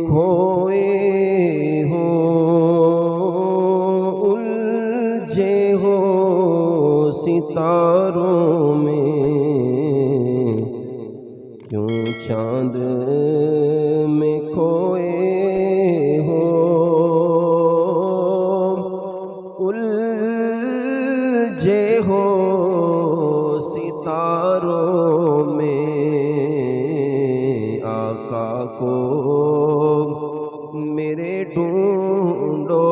کھوئے ہو الجھے ہو ستاروں میں، کیوں چاند میں کھوئے ہو الجھے ہو ستاروں میں، آقا کو میرے ڈھونڈو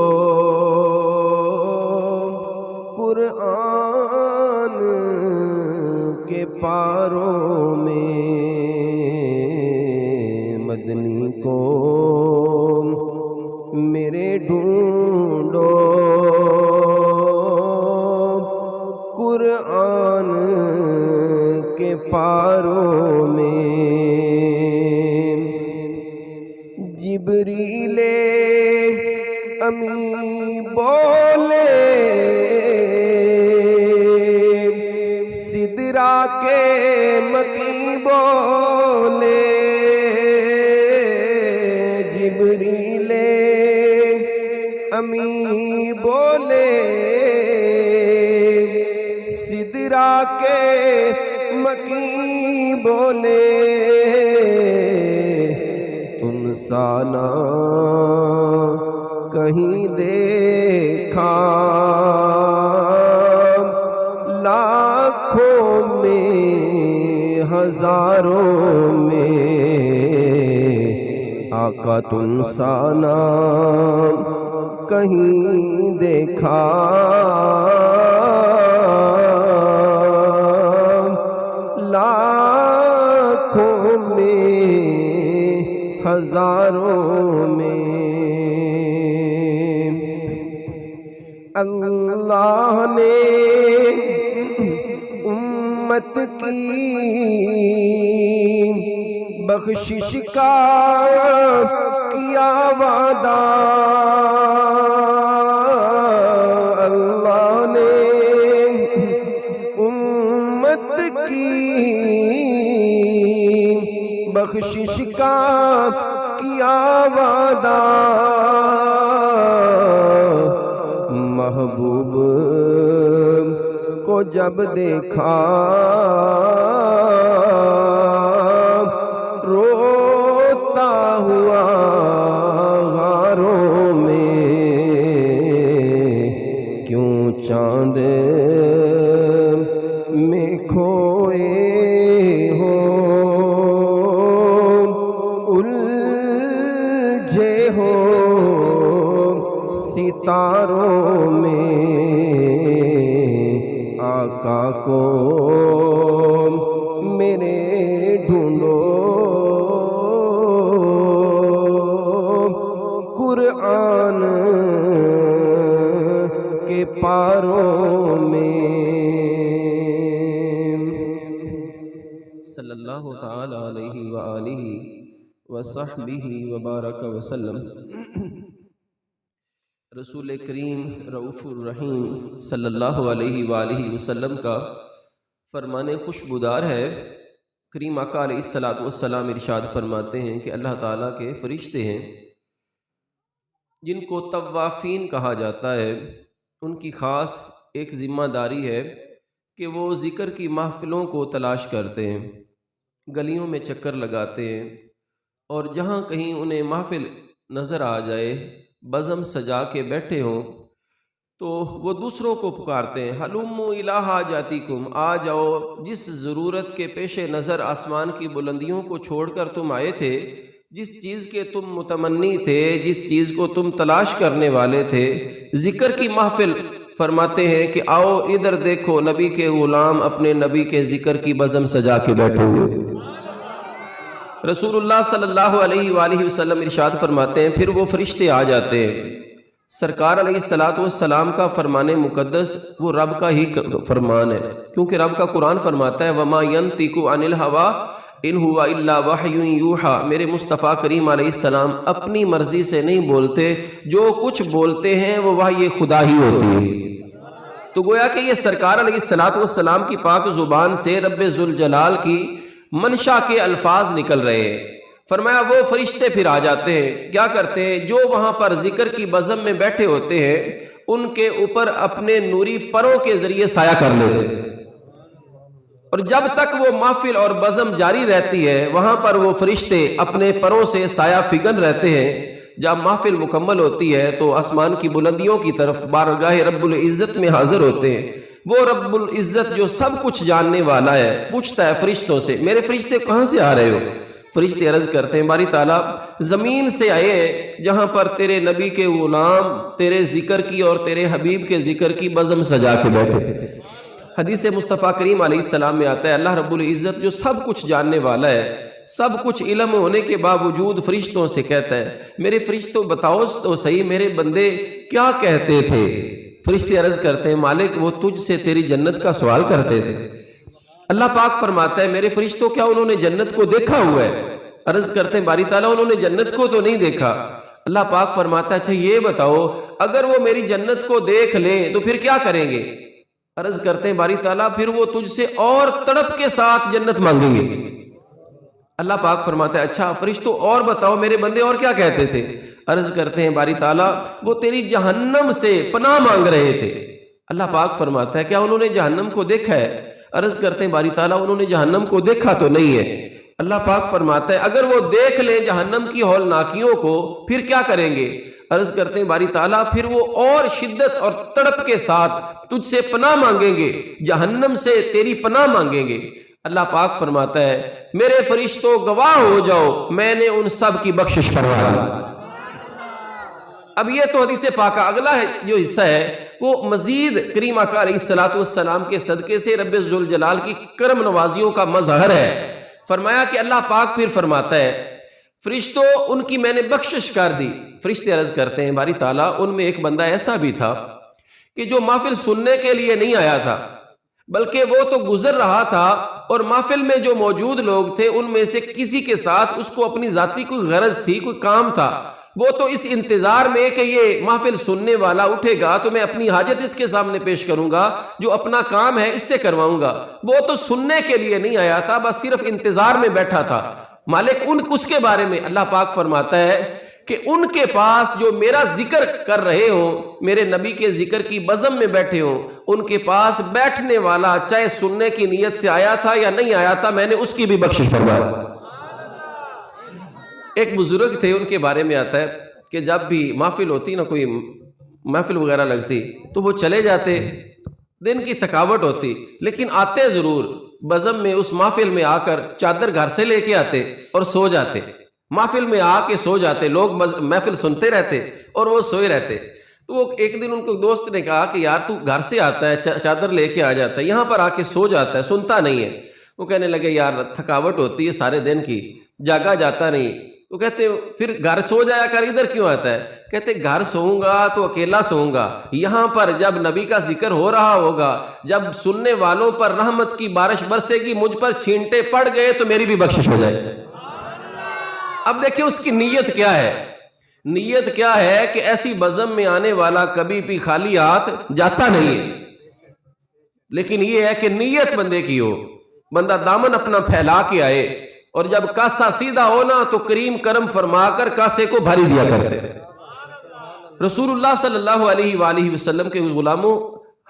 قرآن کے پاروں میں، مدنی کو میرے ڈھونڈو قرآن کے پاروں میں، جبریل امی بولے سدرا کے مکی بولے، جبریل امی بولے سدرا کے مکی بولے، تم سانا کہیں دیکھا لاکھوں میں ہزاروں میں، آقا تم سانا کہیں دیکھا لاکھوں میں ہزاروں میں، اللہ نے امت کی بخشش کا کیا وعدہ، اللہ نے امت کی بخشش کا کیا وعدہ، محبوب کو جب دیکھا روتا ہوا غاروں میں، کیوں چاند میں کھوئے ہو الجھے ہو ستاروں میں، آقا کو میرے ڈھونڈو قرآن کے پاروں میں، صلی اللہ تعالی علیہ وآلہ وصحبہ وبارک وسلم۔ رسول کریم رؤوف الرحیم صلی اللہ علیہ وآلہ وسلم کا فرمان خوشبودار ہے۔ کریم آقا علیہ السلام ارشاد فرماتے ہیں کہ اللہ تعالیٰ کے فرشتے ہیں جن کو طوافین کہا جاتا ہے، ان کی خاص ایک ذمہ داری ہے کہ وہ ذکر کی محفلوں کو تلاش کرتے ہیں، گلیوں میں چکر لگاتے ہیں، اور جہاں کہیں انہیں محفل نظر آ جائے، بزم سجا کے بیٹھے ہوں، تو وہ دوسروں کو پکارتے ہیں، ہلموا الی حاجاتکم، آ جاؤ، جس ضرورت کے پیش نظر آسمان کی بلندیوں کو چھوڑ کر تم آئے تھے، جس چیز کے تم متمنی تھے، جس چیز کو تم تلاش کرنے والے تھے، ذکر کی محفل، فرماتے ہیں کہ آؤ ادھر دیکھو، نبی کے غلام اپنے نبی کے ذکر کی بزم سجا کے بیٹھے ہوئے۔ رسول اللہ صلی اللہ علیہ وآلہ وسلم ارشاد فرماتے ہیں پھر وہ فرشتے آ جاتے ہیں۔ سرکار علیہ السلام کا فرمان مقدس وہ رب کا ہی فرمان ہے، کیونکہ رب کا قرآن فرماتا ہے وَمَا يَنْطِقُ عَنِ الْهَوَىٰ إِنْ هُوَ إِلَّا وَحْيٌ يُوحَىٰ، میرے مصطفیٰ کریم علیہ السلام اپنی مرضی سے نہیں بولتے، جو کچھ بولتے ہیں وہ وحی خدا ہی ہوتی ہے۔ تو گویا کہ یہ سرکار علیہ السلام کی پاک زبان سے رب ذوالجلال کی منشا کے الفاظ نکل رہے ہیں۔ فرمایا وہ فرشتے پھر آ جاتے ہیں، کیا کرتے ہیں؟ جو وہاں پر ذکر کی بزم میں بیٹھے ہوتے ہیں ان کے اوپر اپنے نوری پروں کے ذریعے سایہ کر لیتے ہیں، اور جب تک وہ محفل اور بزم جاری رہتی ہے وہاں پر وہ فرشتے اپنے پروں سے سایہ فگن رہتے ہیں۔ جب محفل مکمل ہوتی ہے تو آسمان کی بلندیوں کی طرف بارگاہ رب العزت میں حاضر ہوتے ہیں۔ وہ رب العزت جو سب کچھ جاننے والا ہے پوچھتا ہے فرشتوں سے، میرے فرشتے کہاں سے آ رہے ہو؟ فرشتے عرض کرتے ہیں باری تعالیٰ زمین سے آئے ہیں جہاں پر تیرے نبی کے غلام تیرے ذکر کی اور تیرے حبیب کے ذکر کی بزم سجا کے بیٹھے۔ حدیث مصطفیٰ کریم علیہ السلام میں آتا ہے اللہ رب العزت جو سب کچھ جاننے والا ہے، سب کچھ علم ہونے کے باوجود فرشتوں سے کہتا ہے میرے فرشتوں بتاؤ تو صحیح میرے بندے کیا کہتے تھے؟ فرشتے عرض کرتے ہیں مالک وہ تجھ سے تیری جنت کا سوال کرتے تھے۔ اللہ پاک فرماتا ہے میرے فرشتوں کیا انہوں نے جنت کو دیکھا ہوا ہے؟ عرض کرتے ہیں باری تعالیٰ انہوں نے جنت کو تو نہیں دیکھا۔ اللہ پاک فرماتا ہے اچھا یہ بتاؤ اگر وہ میری جنت کو دیکھ لیں تو پھر کیا کریں گے؟ عرض کرتے ہیں باری تعالیٰ پھر وہ تجھ سے اور تڑپ کے ساتھ جنت مانگیں گے۔ اللہ پاک فرماتا ہے اچھا فرشتوں اور بتاؤ میرے بندے اور کیا کہتے تھے؟ عرض کرتے ہیں باری تعالیٰ وہ تیری جہنم سے پناہ مانگ رہے تھے۔ اللہ پاک فرماتا ہے کیا انہوں نے جہنم کو دیکھا ہے؟ عرض کرتے ہیں باری تعالیٰ انہوں نے جہنم کو دیکھا تو نہیں ہے۔ اللہ پاک فرماتا ہے اگر وہ دیکھ لیں جہنم کی ہولناکیوں کو پھر کیا کریں گے؟ عرض کرتے ہیں باری تعالیٰ پھر وہ اور شدت اور تڑپ کے ساتھ تجھ سے پناہ مانگیں گے، جہنم سے تیری پناہ مانگیں گے۔ اللہ پاک فرماتا ہے میرے فرشتوں گواہ ہو جاؤ میں نے ان سب کی بخشش فرما دی۔ اب یہ تو حدیث پاکہ، اگلا جو حصہ ہے وہ مزید کریم آقا علیہ السلام کے صدقے سے رب ذوالجلال کی کرم نوازیوں کا مظہر ہے۔ فرمایا کہ اللہ پاک پھر فرماتا ہے فرشتوں ان کی میں نے بخشش کر دی۔ فرشتے عرض کرتے ہیں باری تعالیٰ ان میں ایک بندہ ایسا بھی تھا کہ جو محفل سننے کے لیے نہیں آیا تھا بلکہ وہ تو گزر رہا تھا، اور محفل میں جو موجود لوگ تھے ان میں سے کسی کے ساتھ اس کو اپنی ذاتی کوئی غرض تھی، کوئی کام تھا، وہ تو اس انتظار میں کہ یہ محفل سننے والا اٹھے گا تو میں اپنی حاجت اس کے سامنے پیش کروں گا، جو اپنا کام ہے اس سے کرواؤں گا، وہ تو سننے کے لیے نہیں آیا تھا، بس صرف انتظار میں بیٹھا تھا۔ مالک اس کے بارے میں اللہ پاک فرماتا ہے کہ ان کے پاس جو میرا ذکر کر رہے ہوں، میرے نبی کے ذکر کی بزم میں بیٹھے ہوں، ان کے پاس بیٹھنے والا چاہے سننے کی نیت سے آیا تھا یا نہیں آیا تھا میں نے اس کی بھی بخشش فرمایا۔ ایک بزرگ تھے ان کے بارے میں آتا ہے کہ جب بھی محفل ہوتی نا، کوئی محفل وغیرہ لگتی تو وہ چلے جاتے، دن کی تھکاوٹ ہوتی لیکن آتے ضرور، بزم میں اس محفل میں آ کر چادر گھر سے لے کے آتے اور سو جاتے، محفل میں آ کے سو جاتے، لوگ محفل سنتے رہتے اور وہ سوئے رہتے۔ تو وہ ایک دن ان کو دوست نے کہا کہ یار تو گھر سے آتا ہے چادر لے کے آ جاتا ہے، یہاں پر آ کے سو جاتا ہے، سنتا نہیں ہے۔ وہ کہنے لگے یار تھکاوٹ ہوتی ہے سارے دن کی، جاگا جاتا نہیں۔ وہ کہتے پھر گھر سو جایا کر، ادھر کیوں آتا ہے؟ کہتے گھر سوؤں گا تو اکیلا سوؤں گا، یہاں پر جب نبی کا ذکر ہو رہا ہوگا، جب سننے والوں پر رحمت کی بارش برسے گی، مجھ پر چھینٹے پڑ گئے تو میری بھی بخشش ہو جائے۔ اب دیکھیں اس کی نیت کیا ہے، نیت کیا ہے کہ ایسی بزم میں آنے والا کبھی بھی خالی ہاتھ جاتا نہیں ہے، لیکن یہ ہے کہ نیت بندے کی ہو، بندہ دامن اپنا پھیلا کے آئے، اور جب کاسا سیدھا ہونا تو کریم کرم فرما کر کاسے کو بھاری دیا کرتے۔ رسول اللہ صلی اللہ علیہ وآلہ وسلم کے غلاموں،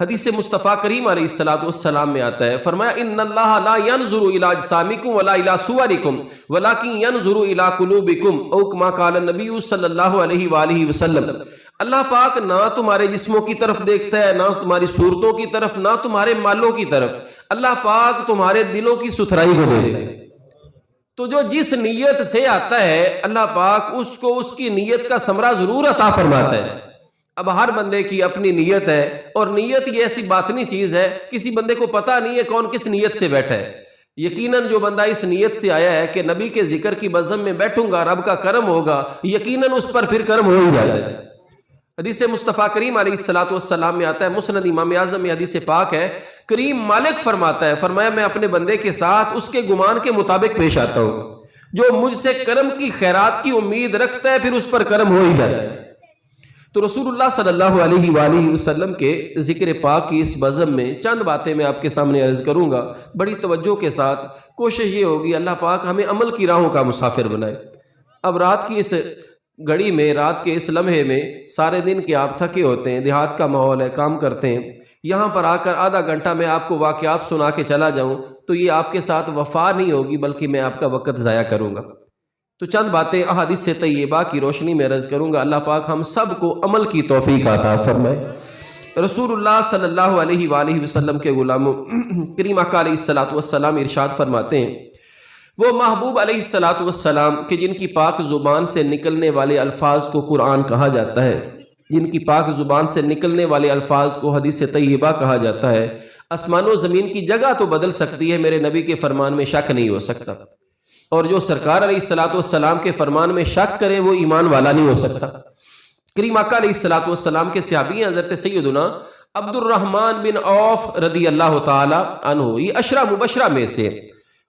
حدیث مصطفیٰ کریم علیہ السلام میں آتا ہے، فرمایا ان اللہ لا ينظر الى اجسامکم ولا الى صورکم ولکن ينظر الى قلوبکم، او کما قال النبی صلی اللہ علیہ وآلہ وسلم۔ اللہ پاک نہ تمہارے جسموں کی طرف دیکھتا ہے، نہ تمہاری صورتوں کی طرف، نہ تمہارے مالوں کی طرف، اللہ پاک تمہارے دلوں کی ستھرائی کو دیکھتا ہے۔ تو جو جس نیت سے آتا ہے اللہ پاک اس کو اس کی نیت کا ثمرہ ضرور عطا فرماتا ہے۔ اب ہر بندے کی اپنی نیت ہے، اور نیت یہ ایسی باطنی چیز ہے، کسی بندے کو پتہ نہیں ہے کون کس نیت سے بیٹھا ہے۔ یقیناً جو بندہ اس نیت سے آیا ہے کہ نبی کے ذکر کی بزم میں بیٹھوں گا رب کا کرم ہوگا، یقیناً اس پر پھر کرم ہو ہی جائے گا۔ حدیث مصطفیٰ کریم علیہ السلام میں آتا ہے، مسند امام اعظم میں حدیث پاک ہے، کریم مالک فرماتا ہے، فرمایا میں اپنے بندے کے ساتھ اس کے گمان کے مطابق پیش آتا ہوں، جو مجھ سے کرم کی خیرات کی امید رکھتا ہے پھر اس پر کرم ہو ہی جاتا ہے۔ تو رسول اللہ صلی اللہ علیہ وآلہ وسلم کے ذکر پاک کی اس بزم میں چند باتیں میں آپ کے سامنے عرض کروں گا بڑی توجہ کے ساتھ۔ کوشش یہ ہوگی اللہ پاک ہمیں عمل کی راہوں کا مسافر بنائے۔ اب رات کی اس گھڑی میں، رات کے اس لمحے میں، سارے دن کے آپ تھکے ہوتے ہیں، دیہات کا ماحول ہے، کام کرتے ہیں، یہاں پر آ کر آدھا گھنٹہ میں آپ کو واقعات سنا کے چلا جاؤں تو یہ آپ کے ساتھ وفا نہیں ہوگی، بلکہ میں آپ کا وقت ضائع کروں گا۔ تو چند باتیں احادیث طیبہ کی روشنی میں عرض کروں گا، اللہ پاک ہم سب کو عمل کی توفیق عطا فرمائے۔ رسول اللہ صلی اللہ علیہ وآلہ وسلم کے غلاموں، کریم آقا علیہ السلام ارشاد فرماتے ہیں، وہ محبوب علیہ السلام کہ جن کی پاک زبان سے نکلنے والے الفاظ کو قرآن کہا جاتا ہے، جن کی پاک زبان سے نکلنے والے الفاظ کو حدیث طیبہ کہا جاتا ہے، آسمان و زمین کی جگہ تو بدل سکتی ہے، میرے نبی کے فرمان میں شک نہیں ہو سکتا، اور جو سرکار علیہ السلام کے فرمان میں شک کرے وہ ایمان والا نہیں ہو سکتا۔ کریم آقا علیہ السلام کے صحابی ہیں حضرت سیدنا عبد الرحمن بن عوف رضی اللہ تعالی عنہ، یہ عشرہ مبشرہ میں سے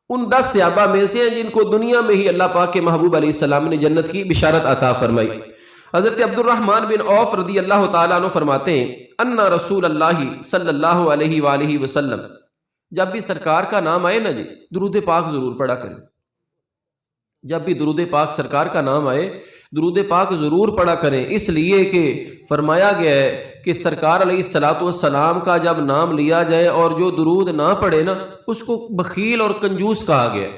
ان 10 صحابہ میں سے ہیں جن کو دنیا میں ہی اللہ پاک کے محبوب علیہ السلام نے جنت کی بشارت عطا فرمائی۔ حضرت عبد الرحمن بن عوف رضی اللہ تعالیٰ عنہ فرماتے ہیں، ان رسول اللہ صلی اللہ علیہ وآلہ وسلم، جب بھی سرکار کا نام آئے نا جی، درود پاک ضرور پڑھا کریں۔ جب بھی درود پاک سرکار کا نام آئے، درود پاک ضرور پڑھا کریں، اس لیے کہ فرمایا گیا ہے کہ سرکار علیہ السلام کا جب نام لیا جائے اور جو درود نہ پڑھے نا، اس کو بخیل اور کنجوس کہا گیا ہے۔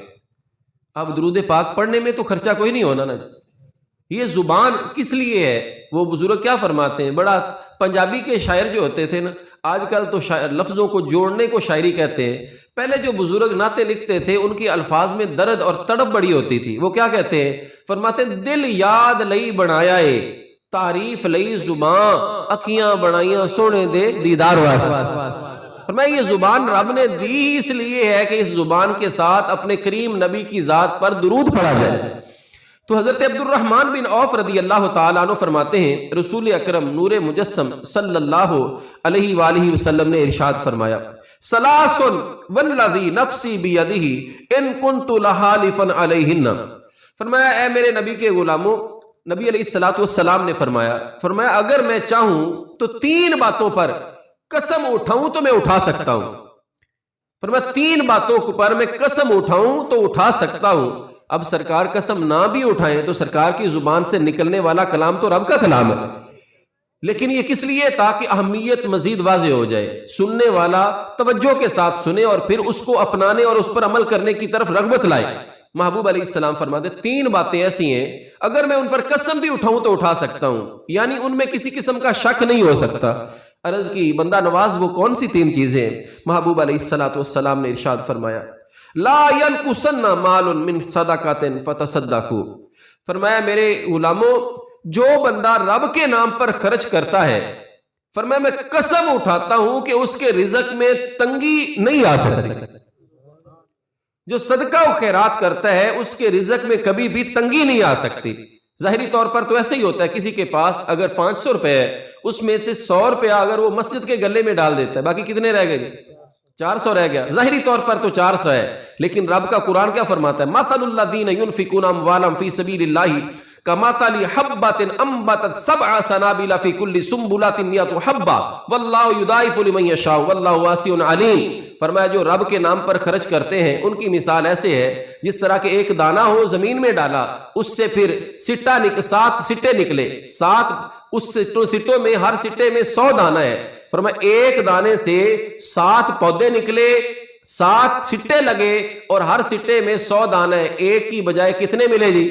اب درود پاک پڑھنے میں تو خرچہ کوئی نہیں ہونا نا، یہ زبان کس لیے ہے؟ وہ بزرگ کیا فرماتے ہیں، بڑا پنجابی کے شاعر جو ہوتے تھے نا، آج کل تو لفظوں کو جوڑنے کو شاعری کہتے ہیں، پہلے جو بزرگ نعتیں لکھتے تھے ان کی الفاظ میں درد اور تڑپ بڑی ہوتی تھی۔ وہ کیا کہتے ہیں؟ فرماتے ہیں، دل یاد لئی بنایا ہے، تعریف لئی زبان، اکھیاں بنائیاں سونے دے دیدار واسطے۔ فرمایا یہ زبان رب نے دی اس لیے ہے کہ اس زبان کے ساتھ اپنے کریم نبی کی ذات پر درود پڑھا جائے۔ تو حضرت عبد الرحمن بن عوف رضی اللہ تعالیٰ عنہ فرماتے ہیں، رسول اکرم نور مجسم صلی اللہ علیہ وآلہ وسلم نے ارشاد فرمایا، ثلاث والذی نفسی بیدہ ان کنت لحالفا علیہن۔ فرمایا اے میرے نبی کے غلاموں، نبی علیہ السلام نے فرمایا اگر میں چاہوں تو 3 باتوں پر قسم اٹھاؤں تو میں اٹھا سکتا ہوں۔ فرمایا 3 باتوں پر میں قسم اٹھاؤں تو اٹھا سکتا ہوں۔ اب سرکار قسم نہ بھی اٹھائیں تو سرکار کی زبان سے نکلنے والا کلام تو رب کا کلام ہے، لیکن یہ کس لیے؟ تاکہ اہمیت مزید واضح ہو جائے، سننے والا توجہ کے ساتھ سنے اور پھر اس کو اپنانے اور اس پر عمل کرنے کی طرف رغبت لائے۔ محبوب علیہ السلام فرماتے 3 باتیں ایسی ہیں اگر میں ان پر قسم بھی اٹھاؤں تو اٹھا سکتا ہوں، یعنی ان میں کسی قسم کا شک نہیں ہو سکتا۔ عرض کی بندہ نواز وہ کون سی 3 چیزیں؟ محبوب علیہ السلام نے ارشاد فرمایا، لا ينقصن مال من صدقۃ فتصدقوا۔ فرمایا میرے غلاموں، جو بندہ رب کے نام پر خرچ کرتا ہے، فرمایا میں قسم اٹھاتا ہوں کہ اس کے رزق میں تنگی نہیں آ سکتی۔ جو صدقہ و خیرات کرتا ہے اس کے رزق میں کبھی بھی تنگی نہیں آ سکتی۔ ظاہری طور پر تو ایسے ہی ہوتا ہے، کسی کے پاس اگر 500 روپے ہے، اس میں سے 100 روپیہ اگر وہ مسجد کے گلے میں ڈال دیتا ہے، باقی کتنے رہ گئے؟ 400 رہ گیا۔ ظاہری طور پر تو 400 ہے، لیکن رب کا قرآن کیا فرماتا ہے؟ مثل الذین ینفقون اموالهم فی سبیل اللہ کمثل حبۃ انبتت 7 سنابل فی کل سنبلۃ 100 حبۃ واللہ یضاعف لمن یشاء واللہ واسع علیم۔ فرمایا جو رب کے نام پر خرچ کرتے ہیں ان کی مثال ایسے ہے جس طرح کہ ایک دانہ ہو زمین میں ڈالا، اس سے پھر 7 سٹے نکلے، 7 اس سٹوں میں ہر سٹے میں 100 دانہ ہے۔ فرمایا ایک دانے سے 7 پودے نکلے، 7 سٹے لگے اور ہر سٹے میں 100 دانے، ایک کی بجائے کتنے ملے جی؟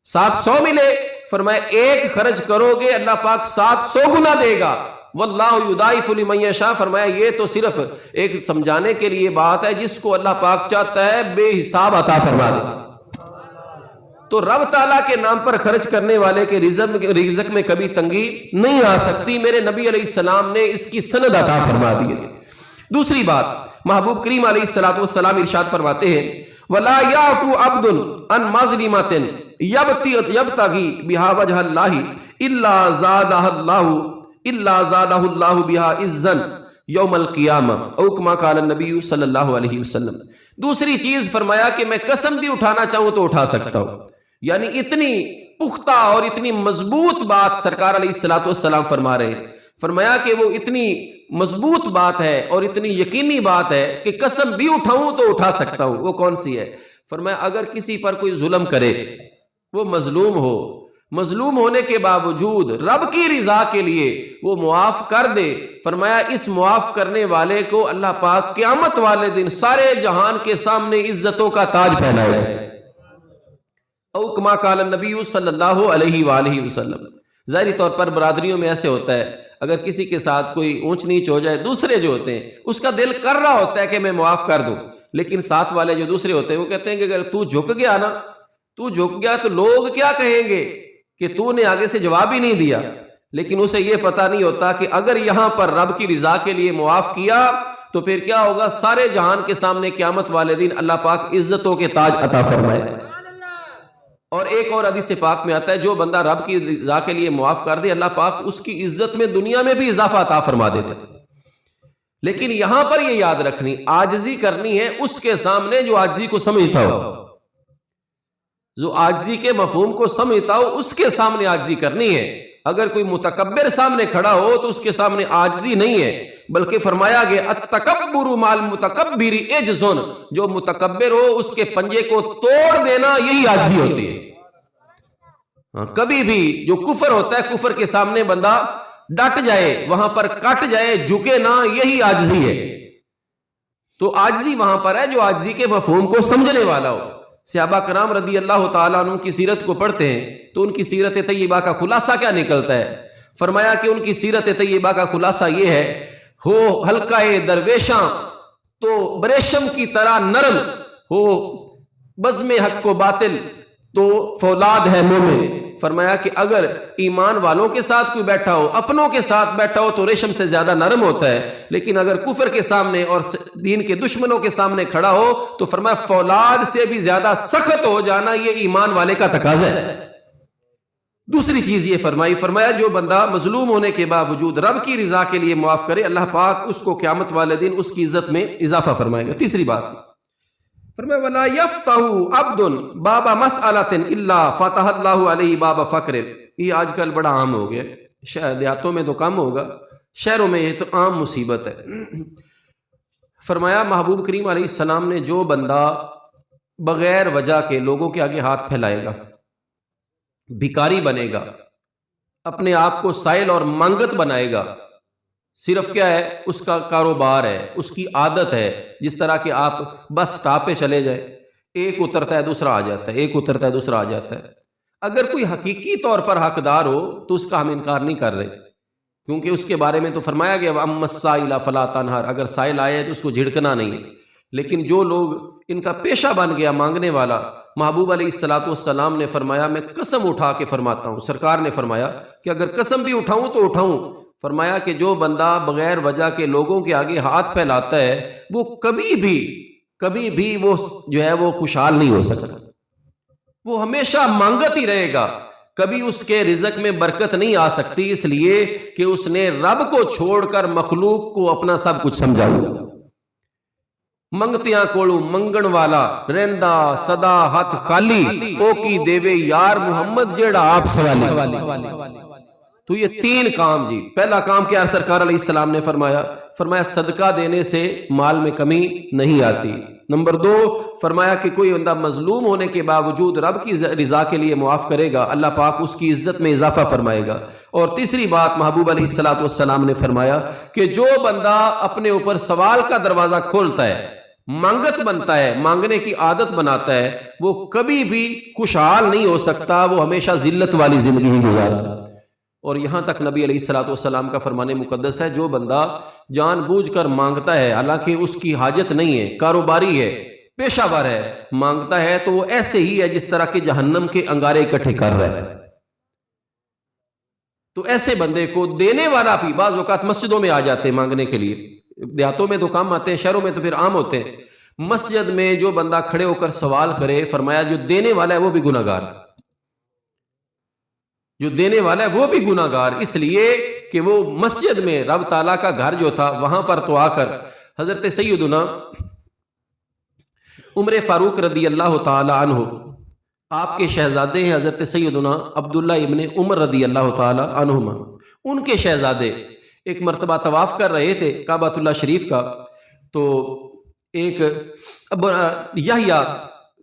700 ملے۔ فرمایا ایک خرچ کرو گے اللہ پاک 700 گنا دے گا، واللہ یضاعف لمن یشاء۔ فرمایا یہ تو صرف ایک سمجھانے کے لیے بات ہے، جس کو اللہ پاک چاہتا ہے بے حساب عطا فرما دیتا۔ تو رب تعالیٰ کے نام پر خرچ کرنے والے کے رزق میں کبھی تنگی نہیں آ سکتی۔ میرے نبی علیہ السلام نے اس کی سند عطا فرما دی ہے۔ دوسری بات، محبوب کریم علیہ السلام ارشاد فرماتے ہیں، وَلَا يَعْفُو عَبْدٌ عَنْ مَظْلِمَةٍ يَبْتَغِي بِهَا وَجْهَ اللَّهِ إِلَّا زَادَهُ اللَّهُ بِهَا عِزًّا يَوْمَ الْقِيَامَةِ او كما قال النبی صلی اللہ علیہ وسلم۔ دوسری چیز فرمایا کہ میں قسم بھی اٹھانا چاہوں تو اٹھا سکتا ہوں، یعنی اتنی پختہ اور اتنی مضبوط بات سرکار علیہ الصلوۃ والسلام فرما رہے ہیں. فرمایا کہ وہ اتنی مضبوط بات ہے اور اتنی یقینی بات ہے کہ قسم بھی اٹھاؤں تو اٹھا سکتا ہوں. وہ کون سی ہے؟ فرمایا اگر کسی پر کوئی ظلم کرے، وہ مظلوم ہو، مظلوم ہونے کے باوجود رب کی رضا کے لیے وہ معاف کر دے، فرمایا اس معاف کرنے والے کو اللہ پاک قیامت والے دن سارے جہان کے سامنے عزتوں کا تاج پہنائے. او کما قال النبی صلی اللہ علیہ وآلہ وسلم. ظاہری طور پر برادریوں میں ایسے ہوتا ہے، اگر کسی کے ساتھ کوئی اونچ نیچ ہو جائے، دوسرے جو ہوتے ہیں اس کا دل کر رہا ہوتا ہے کہ میں معاف کر دوں، لیکن ساتھ والے جو دوسرے ہوتے ہیں وہ کہتے ہیں کہ اگر تو جھک گیا نا، تو جھک گیا تو لوگ کیا کہیں گے کہ تو نے آگے سے جواب ہی نہیں دیا. لیکن اسے یہ پتہ نہیں ہوتا کہ اگر یہاں پر رب کی رضا کے لیے معاف کیا تو پھر کیا ہوگا، سارے جہان کے سامنے قیامت والے دن اللہ پاک عزتوں کے تاج عطا فرمائے. اور ایک اور حدیث پاک میں آتا ہے جو بندہ رب کی رضا کے لیے معاف کر دے، اللہ پاک اس کی عزت میں دنیا میں بھی اضافہ عطا فرما دیتا ہے. لیکن یہاں پر یہ یاد رکھنی، عاجزی کرنی ہے اس کے سامنے جو عاجزی کو سمجھتا ہو، جو عاجزی کے مفہوم کو سمجھتا ہو اس کے سامنے عاجزی کرنی ہے. اگر کوئی متکبر سامنے کھڑا ہو تو اس کے سامنے عاجزی نہیں ہے، بلکہ فرمایا گیا التکبر مع المتکبر عجز، جو متکبر ہو اس کے پنجے کو توڑ دینا یہی عاجزی ہوتی ہے. کبھی بھی جو کفر ہوتا ہے، کفر کے سامنے بندہ ڈٹ جائے، وہاں پر کٹ جائے، جھکے نہ، یہی عاجزی ہے. تو عاجزی وہاں پر ہے جو عاجزی کے مفہوم کو سمجھنے والا ہو. صحابہ کرام رضی اللہ تعالیٰ عنہ کی سیرت کو پڑھتے ہیں تو ان کی سیرت طیبہ کا خلاصہ کیا نکلتا ہے؟ فرمایا کہ ان کی سیرت طیبہ کا خلاصہ یہ ہے، ہو حلقہ درویشاں تو بریشم کی طرح نرم، ہو بزم حق و باطل تو فولاد ہے مومن. فرمایا کہ اگر ایمان والوں کے ساتھ کوئی بیٹھا ہو، اپنوں کے ساتھ بیٹھا ہو تو ریشم سے زیادہ نرم ہوتا ہے، لیکن اگر کفر کے سامنے اور دین کے دشمنوں کے سامنے کھڑا ہو تو فرمایا فولاد سے بھی زیادہ سخت ہو جانا یہ ایمان والے کا تقاضا ہے. دوسری چیز یہ فرمایا جو بندہ مظلوم ہونے کے باوجود رب کی رضا کے لیے معاف کرے، اللہ پاک اس کو قیامت والے دن اس کی عزت میں اضافہ فرمائے گا. تیسری بات فرمایا وَلَا يَفْتَحُ عَبْدٌ بَابَ مَسْأَلَةٍ إِلَّا فَتَحَ اللَّهُ عَلَيْهِ بَابَ فَقْرٍ. یہ آج کل بڑا عام ہو گیا، شاید دیہاتوں میں تو کم ہوگا، شہروں میں یہ تو عام مصیبت ہے. فرمایا محبوب کریم علیہ السلام نے جو بندہ بغیر وجہ کے لوگوں کے آگے ہاتھ پھیلائے گا، بھکاری بنے گا، اپنے آپ کو سائل اور منگت بنائے گا، صرف کیا ہے اس کا کاروبار ہے، اس کی عادت ہے، جس طرح کہ آپ بس سٹاپ پہ چلے جائے، ایک اترتا ہے دوسرا آ جاتا ہے، ایک اترتا ہے دوسرا آ جاتا ہے. اگر کوئی حقیقی طور پر حقدار ہو تو اس کا ہم انکار نہیں کر رہے، کیونکہ اس کے بارے میں تو فرمایا گیا وَأَمَّا السَّائِلَ فَلَا تَنْهَرْ، اگر سائل آئے تو اس کو جھڑکنا نہیں. لیکن جو لوگ ان کا پیشہ بن گیا مانگنے والا، محبوب علیہ الصلوۃ والسلام نے فرمایا میں قسم اٹھا کے فرماتا ہوں، سرکار نے فرمایا کہ اگر قسم بھی اٹھاؤں تو اٹھاؤں، فرمایا کہ جو بندہ بغیر وجہ کے لوگوں کے آگے ہاتھ پھیلاتا ہے وہ کبھی بھی وہ جو ہے وہ خوشحال نہیں ہو سکتا، وہ ہمیشہ مانگت ہی رہے گا، کبھی اس کے رزق میں برکت نہیں آ سکتی، اس لیے کہ اس نے رب کو چھوڑ کر مخلوق کو اپنا سب کچھ سمجھا ہوا. منگتیاں کوڑوں منگن والا رہندا سدا ہاتھ خالی، او کی دیوے یار محمد جیڑا آپ سوالی. تو یہ تین کام جی، پہلا کام کیا سرکار علیہ السلام نے فرمایا صدقہ دینے سے مال میں کمی نہیں آتی. نمبر 2 فرمایا کہ کوئی بندہ مظلوم ہونے کے باوجود رب کی رضا کے لیے معاف کرے گا، اللہ پاک اس کی عزت میں اضافہ فرمائے گا. اور تیسری بات محبوب علیہ الصلوۃ والسلام نے فرمایا کہ جو بندہ اپنے اوپر سوال کا دروازہ کھولتا ہے، مانگت بنتا ہے، مانگنے کی عادت بناتا ہے، وہ کبھی بھی خوشحال نہیں ہو سکتا، وہ ہمیشہ ذلت والی زندگی گزارتا. اور یہاں تک نبی علیہ الصلوۃ والسلام کا فرمان مقدس ہے جو بندہ جان بوجھ کر مانگتا ہے، حالانکہ اس کی حاجت نہیں ہے، کاروباری ہے، پیشہ ور ہے، مانگتا ہے تو وہ ایسے ہی ہے جس طرح کہ جہنم کے انگارے اکٹھے کر رہا ہے. تو ایسے بندے کو دینے والا بھی بعض اوقات مسجدوں میں آ جاتے ہیں مانگنے کے لیے، دیہاتوں میں تو کم آتے ہیں، شہروں میں تو پھر عام ہوتے ہیں. مسجد میں جو بندہ کھڑے ہو کر سوال کرے، فرمایا جو دینے والا ہے وہ بھی گناہ گار، جو دینے والا ہے وہ بھی گناہ گار، اس لیے کہ وہ مسجد میں رب تعالیٰ کا گھر جو تھا وہاں پر تو آ کر حضرت سیدنا عمر فاروق رضی اللہ تعالی عنہ آپ کے شہزادے ہیں حضرت سیدنا عبداللہ ابن عمر رضی اللہ تعالی عنہما، ان کے شہزادے ایک مرتبہ طواف کر رہے تھے کعبۃ اللہ شریف کا، تو ایک یحییٰ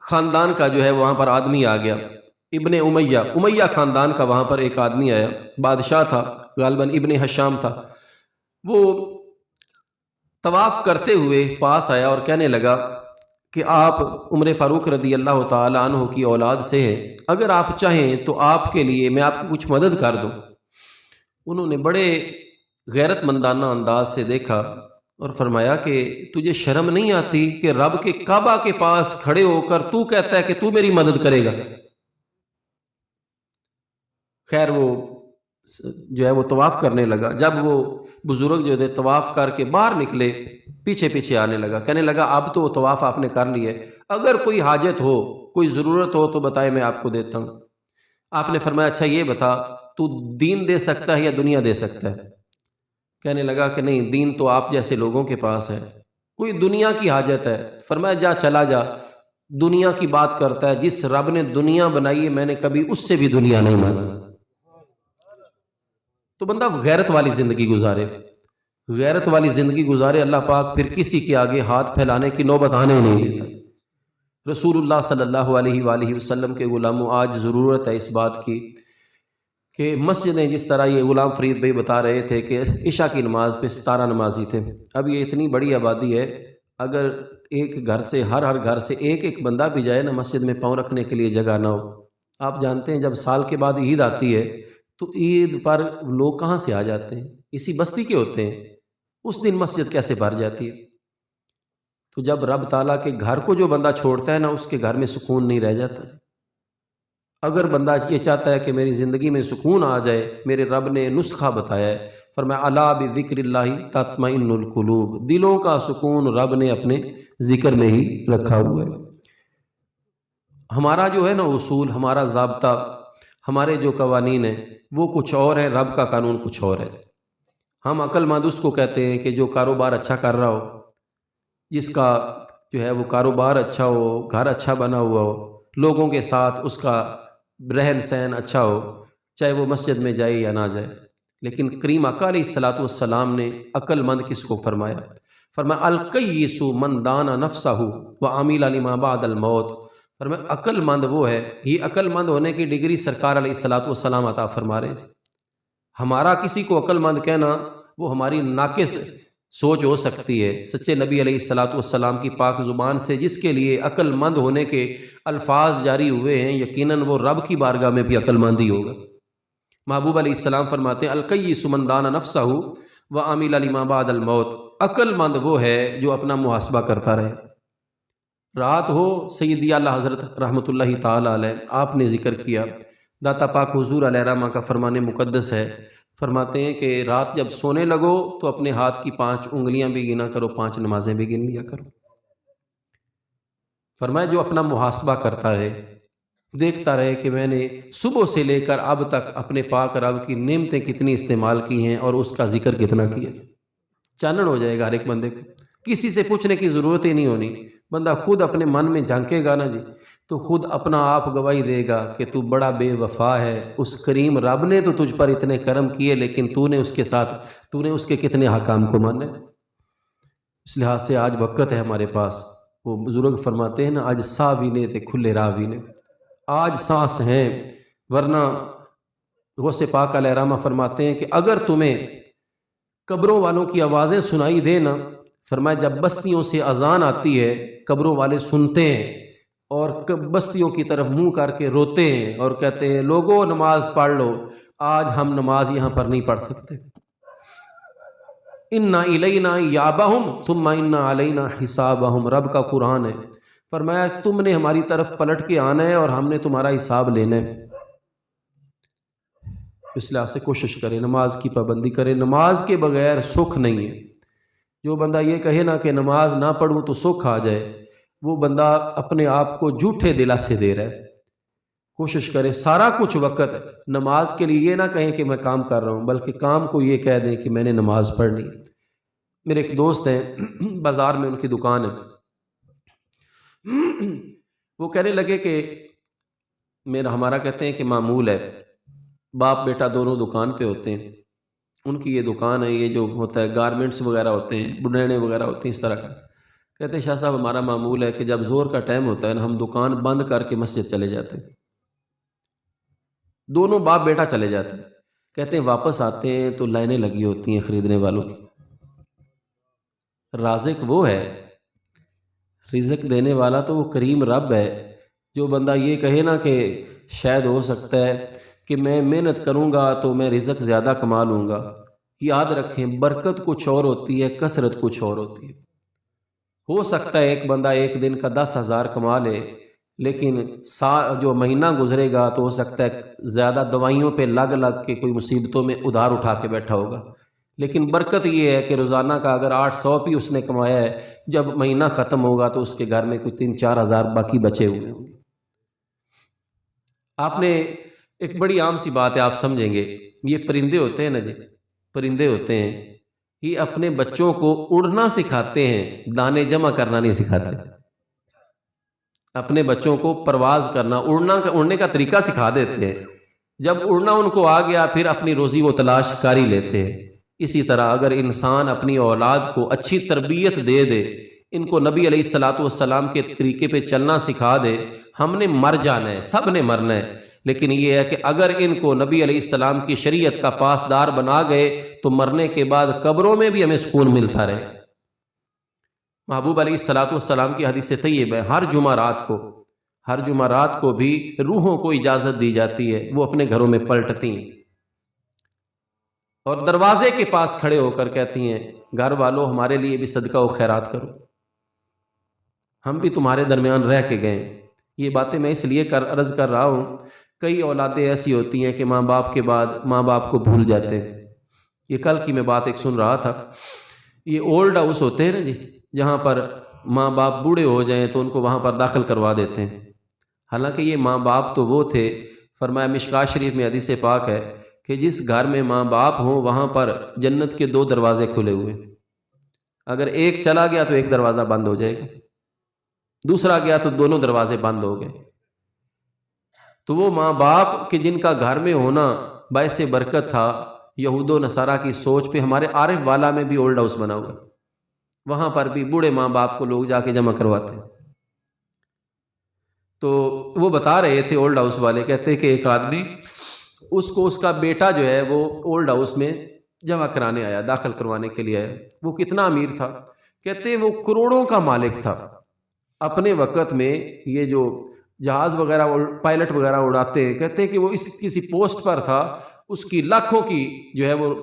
خاندان کا جو ہے وہاں پر آدمی آ گیا، ابن امیہ خاندان کا وہاں پر ایک آدمی آیا، بادشاہ تھا غالباً ابن حشام تھا، وہ طواف کرتے ہوئے پاس آیا اور کہنے لگا کہ آپ عمر فاروق رضی اللہ تعالی عنہ کی اولاد سے ہیں، اگر آپ چاہیں تو آپ کے لیے میں آپ کی کچھ مدد کر دوں۔ انہوں نے بڑے غیرت مندانہ انداز سے دیکھا اور فرمایا کہ تجھے شرم نہیں آتی کہ رب کے کعبہ کے پاس کھڑے ہو کر تو کہتا ہے کہ تو میری مدد کرے گا؟ خیر وہ جو ہے وہ طواف کرنے لگا، جب وہ بزرگ جو تھے طواف کر کے باہر نکلے پیچھے پیچھے آنے لگا، کہنے لگا اب تو طواف آپ نے کر لی ہے، اگر کوئی حاجت ہو کوئی ضرورت ہو تو بتائے میں آپ کو دیتا ہوں۔ آپ نے فرمایا اچھا یہ بتا تو دین دے سکتا ہے یا دنیا دے سکتا ہے؟ کہنے لگا کہ نہیں، دین تو آپ جیسے لوگوں کے پاس ہے، کوئی دنیا کی حاجت ہے؟ فرمایا جا چلا جا، دنیا کی بات کرتا ہے، جس رب نے دنیا بنائی ہے میں نے کبھی اس سے بھی دنیا نہیں مانگی۔ تو بندہ غیرت والی زندگی گزارے، غیرت والی زندگی گزارے، اللہ پاک پھر کسی کے آگے ہاتھ پھیلانے کی نوبت آنے نہیں دیتا۔ رسول اللہ صلی اللہ علیہ وآلہ وسلم کے غلاموں، آج ضرورت ہے اس بات کی کہ مسجدیں، جس طرح یہ غلام فرید بھائی بتا رہے تھے کہ عشاء کی نماز پہ 17 نمازی تھے، اب یہ اتنی بڑی آبادی ہے، اگر ایک گھر سے ہر گھر سے ایک بندہ بھی جائے نا مسجد میں پاؤں رکھنے کے لیے جگہ نہ ہو۔ آپ جانتے ہیں جب سال کے بعد عید آتی ہے تو عید پر لوگ کہاں سے آ جاتے ہیں؟ اسی بستی کے ہوتے ہیں، اس دن مسجد کیسے بھر جاتی ہے؟ تو جب رب تعالیٰ کے گھر کو جو بندہ چھوڑتا ہے نا، اس کے گھر میں سکون نہیں رہ جاتا۔ اگر بندہ یہ چاہتا ہے کہ میری زندگی میں سکون آ جائے، میرے رب نے نسخہ بتایا ہے، فرمایا الا بذکر اللہ تطمئن القلوب، دلوں کا سکون رب نے اپنے ذکر میں ہی رکھا ہوا ہے۔ ہمارا جو ہے نا اصول، ہمارا ضابطہ، ہمارے جو قوانین ہیں وہ کچھ اور ہے، رب کا قانون کچھ اور ہے۔ ہم عقل مند اس کو کہتے ہیں کہ جو کاروبار اچھا کر رہا ہو، جس کا جو ہے وہ کاروبار اچھا ہو، گھر اچھا بنا ہوا ہو، لوگوں کے ساتھ اس کا رہن سہن اچھا ہو، چاہے وہ مسجد میں جائے یا نہ جائے۔ لیکن کریم آقا علیہ الصلوۃ والسلام نے عقل مند کس کو فرمایا؟ فرمایا الکیس من دان نفسہ وعمل لما بعد الموت۔ فرمایا عقل مند وہ ہے، یہ عقل مند ہونے کی ڈگری سرکار علیہ الصلوۃ والسلام عطا فرما رہے ہیں۔ ہمارا کسی کو عقل مند کہنا وہ ہماری ناقص سوچ ہو سکتی ہے، سچے نبی علیہ الصلوۃ والسلام کی پاک زبان سے جس کے لیے عقل مند ہونے کے الفاظ جاری ہوئے ہیں، یقیناً وہ رب کی بارگاہ میں بھی عقل مند ہی ہوگا۔ محبوب علیہ السلام فرماتے ہیں الکیس من دان نفسہ وعمل لما بعد الموت، عقل مند وہ ہے جو اپنا محاسبہ کرتا رہے۔ رات ہو، سیدی اعلیٰ حضرت رحمۃ اللہ تعالی علیہ آپ نے ذکر کیا، داتا پاک حضور علیہ رحمہ کا فرمان مقدس ہے، فرماتے ہیں کہ رات جب سونے لگو تو اپنے ہاتھ کی 5 انگلیاں بھی گنا کرو، 5 نمازیں بھی گن لیا کرو۔ فرمایا جو اپنا محاسبہ کرتا رہے، دیکھتا رہے کہ میں نے صبح سے لے کر اب تک اپنے پاک رب کی نعمتیں کتنی استعمال کی ہیں اور اس کا ذکر کتنا کیا، چانن ہو جائے گا ہر ایک بندے کو، کسی سے پوچھنے کی ضرورت ہی نہیں ہونی۔ بندہ خود اپنے من میں جھانکے گا نا جی، تو خود اپنا آپ گواہی دے گا کہ تو بڑا بے وفا ہے، اس کریم رب نے تو تجھ پر اتنے کرم کیے لیکن تو نے اس کے ساتھ، تو نے اس کے کتنے حکام کو مانے۔ اس لحاظ سے آج وقت ہے ہمارے پاس، وہ بزرگ فرماتے ہیں نا آج سا بھی نے تے کھلے راہ بھی نے، آج سانس ہیں، ورنہ غوث پاک علیہ رحمہ فرماتے ہیں کہ اگر تمہیں قبروں والوں کی آوازیں سنائی دے نا، فرمایا جب بستیوں سے اذان آتی ہے قبروں والے سنتے ہیں اور بستیوں کی طرف منہ کر کے روتے ہیں اور کہتے ہیں لوگوں نماز پڑھ لو، آج ہم نماز یہاں پر نہیں پڑھ سکتے۔ اِنَّا إِلَيْنَا إِيَابَهُمْ ثُمَّ إِنَّا عَلَيْنَا حِسَابَهُمْ، رب کا قرآن ہے، فرمایا تم نے ہماری طرف پلٹ کے آنا ہے اور ہم نے تمہارا حساب لینا ہے۔ اس لحاظ سے کوشش کریں، نماز کی پابندی کریں، نماز کے بغیر سکھ نہیں ہے۔ جو بندہ یہ کہے نا کہ نماز نہ پڑھوں تو سکھ آ جائے، وہ بندہ اپنے آپ کو جھوٹے دلاسے دے رہا ہے۔ کوشش کریں سارا کچھ وقت نماز کے لیے، یہ نہ کہیں کہ میں کام کر رہا ہوں، بلکہ کام کو یہ کہہ دیں کہ میں نے نماز پڑھنی۔ میرے ایک دوست ہیں، بازار میں ان کی دکان ہے، وہ کہنے لگے کہ ہمارا کہتے ہیں کہ معمول ہے، باپ بیٹا دونوں دکان پہ ہوتے ہیں، ان کی یہ دکان ہے، یہ جو ہوتا ہے گارمنٹس وغیرہ ہوتے ہیں، بنینے وغیرہ ہوتے ہیں اس طرح کا۔ کہتے ہیں شاہ صاحب ہمارا معمول ہے کہ جب زور کا ٹائم ہوتا ہے نا، ہم دکان بند کر کے مسجد چلے جاتے ہیں، دونوں باپ بیٹا چلے جاتے ہیں۔ کہتے ہیں واپس آتے ہیں تو لائنیں لگی ہوتی ہیں خریدنے والوں کی۔ رازق وہ ہے، رزق دینے والا تو وہ کریم رب ہے۔ جو بندہ یہ کہے نا کہ شاید ہو سکتا ہے کہ میں محنت کروں گا تو میں رزق زیادہ کما لوں گا، یاد رکھیں برکت کچھ اور ہوتی ہے، کثرت کچھ اور ہوتی ہے۔ ہو سکتا ہے ایک بندہ ایک دن کا 10,000 کما لے، لیکن جو مہینہ گزرے گا تو ہو سکتا ہے زیادہ دوائیوں پہ لگ کے کوئی مصیبتوں میں ادھار اٹھا کے بیٹھا ہوگا۔ لیکن برکت یہ ہے کہ روزانہ کا اگر 800 بھی اس نے کمایا ہے، جب مہینہ ختم ہوگا تو اس کے گھر میں کوئی 3-4 ہزار باقی بچے ہوئے ہوں گے۔ آپ نے ایک بڑی عام سی بات ہے، آپ سمجھیں گے، یہ پرندے ہوتے ہیں نا جی، پرندے ہوتے ہیں، یہ اپنے بچوں کو اڑنا سکھاتے ہیں، دانے جمع کرنا نہیں سکھاتے۔ اپنے بچوں کو پرواز کرنا، اڑنے کا طریقہ سکھا دیتے ہیں۔ جب اڑنا ان کو آ گیا پھر اپنی روزی وہ تلاش کاری لیتے ہیں۔ اسی طرح اگر انسان اپنی اولاد کو اچھی تربیت دے دے، ان کو نبی علیہ الصلوۃ والسلام کے طریقے پہ چلنا سکھا دے، ہم نے مر جانا ہے، سب نے مرنا ہے، لیکن یہ ہے کہ اگر ان کو نبی علیہ السلام کی شریعت کا پاسدار بنا گئے تو مرنے کے بعد قبروں میں بھی ہمیں سکون ملتا رہے۔ محبوب علیہ الصلوۃ والسلام کی حدیث طیب ہے، ہر جمعرات کو بھی روحوں کو اجازت دی جاتی ہے، وہ اپنے گھروں میں پلٹتی ہیں اور دروازے کے پاس کھڑے ہو کر کہتی ہیں، گھر والوں ہمارے لیے بھی صدقہ و خیرات کرو، ہم بھی تمہارے درمیان رہ کے گئے۔ یہ باتیں میں اس لیے عرض کر رہا ہوں، کئی اولادیں ایسی ہوتی ہیں کہ ماں باپ کے بعد ماں باپ کو بھول جاتے ہیں۔ یہ کل کی میں بات ایک سن رہا تھا، یہ اولڈ ہاؤس ہوتے ہیں نا جی، جہاں پر ماں باپ بوڑھے ہو جائیں تو ان کو وہاں پر داخل کروا دیتے ہیں۔ حالانکہ یہ ماں باپ تو وہ تھے، فرمایا مشکوٰۃ شریف میں حدیث پاک ہے کہ جس گھر میں ماں باپ ہوں وہاں پر جنت کے 2 دروازے کھلے ہوئے، اگر ایک چلا گیا تو ایک دروازہ بند ہو جائے گا، دوسرا گیا تو دونوں دروازے بند ہو گئے۔ تو وہ ماں باپ کہ جن کا گھر میں ہونا باعث برکت تھا، یہود و نصارہ کی سوچ پہ ہمارے عارف والا میں بھی اولڈ ہاؤس بنا ہوا، وہاں پر بھی بوڑھے ماں باپ کو لوگ جا کے جمع کرواتے ہیں۔ تو وہ بتا رہے تھے اولڈ ہاؤس والے، کہتے کہ ایک آدمی اس کا بیٹا جو ہے وہ اولڈ ہاؤس میں جمع کرانے آیا، داخل کروانے کے لیے آیا۔ وہ کتنا امیر تھا، کہتے وہ کروڑوں کا مالک تھا۔ اپنے وقت میں یہ جو جہاز وغیرہ پائلٹ وغیرہ اڑاتے ہیں، کہتے کہ وہ کسی پوسٹ پر تھا، اس کی لاکھوں کی جو ہے وہ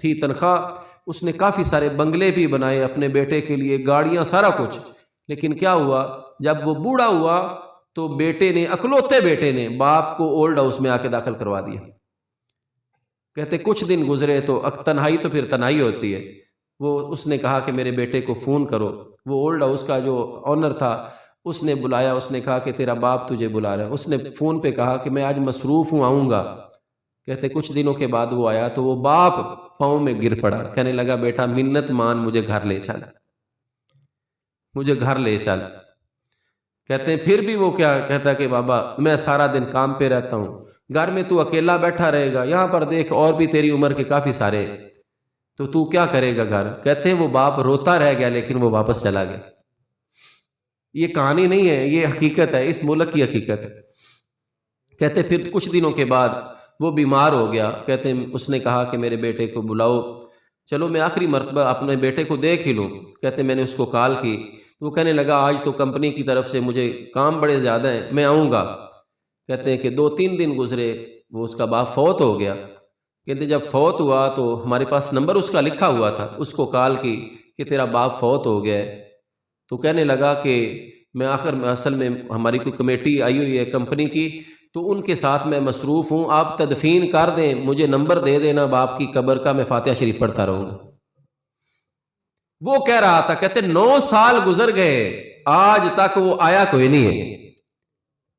تھی تنخواہ، اس نے کافی سارے بنگلے بھی بنائے اپنے بیٹے کے لیے، گاڑیاں، سارا کچھ۔ لیکن کیا ہوا، جب وہ بوڑھا ہوا تو اکلوتے بیٹے نے باپ کو اولڈ ہاؤس میں آ کے داخل کروا دیا۔ کہتے کچھ دن گزرے تو تنہائی تو پھر تنہائی ہوتی ہے، اس نے کہا کہ میرے بیٹے کو فون کرو۔ وہ اولڈ ہاؤس کا جو آنر تھا اس نے بلایا، اس نے کہا کہ تیرا باپ تجھے بلا رہا ہے۔ اس نے فون پہ کہا کہ میں آج مصروف ہوں، آؤں گا۔ کہتے کچھ دنوں کے بعد وہ آیا تو وہ باپ پاؤں میں گر پڑا، کہنے لگا بیٹا منت مان، مجھے گھر لے چل، مجھے گھر لے چل۔ کہتے ہیں پھر بھی وہ کیا کہتا کہ بابا میں سارا دن کام پہ رہتا ہوں، گھر میں تو اکیلا بیٹھا رہے گا، یہاں پر دیکھ اور بھی تیری عمر کے کافی سارے، تو کیا کرے گا گھر۔ کہتے ہیں وہ باپ روتا رہ گیا لیکن وہ واپس چلا گیا۔ یہ کہانی نہیں ہے، یہ حقیقت ہے، اس ملک کی حقیقت ہے۔ کہتے پھر کچھ دنوں کے بعد وہ بیمار ہو گیا۔ کہتے ہیں اس نے کہا کہ میرے بیٹے کو بلاؤ، چلو میں آخری مرتبہ اپنے بیٹے کو دیکھ ہی لوں۔ کہتے میں نے اس کو کال کی، وہ کہنے لگا آج تو کمپنی کی طرف سے مجھے کام بڑے زیادہ ہیں، میں آؤں گا۔ کہتے ہیں کہ 2-3 دن گزرے، وہ اس کا باپ فوت ہو گیا۔ کہتے جب فوت ہوا تو ہمارے پاس نمبر اس کا لکھا ہوا تھا، اس کو کال کی کہ تیرا باپ فوت ہو گیا ہے۔ تو کہنے لگا کہ میں اصل میں ہماری کوئی کمیٹی آئی ہوئی ہے کمپنی کی، تو ان کے ساتھ میں مصروف ہوں، آپ تدفین کر دیں، مجھے نمبر دے دینا باپ کی قبر کا، میں فاتحہ شریف پڑھتا رہوں گا۔ وہ کہہ رہا تھا، کہتے 9 سال گزر گئے، آج تک وہ آیا کوئی نہیں ہے۔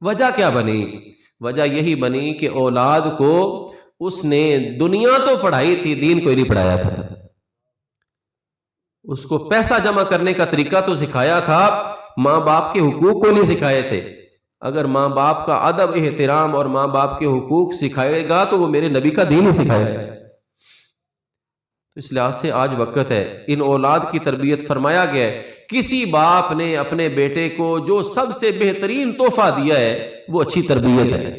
وجہ کیا بنی؟ وجہ یہی بنی کہ اولاد کو اس نے دنیا تو پڑھائی تھی، دین کوئی نہیں پڑھایا تھا۔ اس کو پیسہ جمع کرنے کا طریقہ تو سکھایا تھا، ماں باپ کے حقوق کو نہیں سکھائے تھے۔ اگر ماں باپ کا ادب احترام اور ماں باپ کے حقوق سکھائے گا تو وہ میرے نبی کا دین ہی سکھائے گا۔ تو اس لحاظ سے آج وقت ہے، ان اولاد کی تربیت فرمایا گیا ہے، کسی باپ نے اپنے بیٹے کو جو سب سے بہترین تحفہ دیا ہے وہ اچھی تربیت ہے۔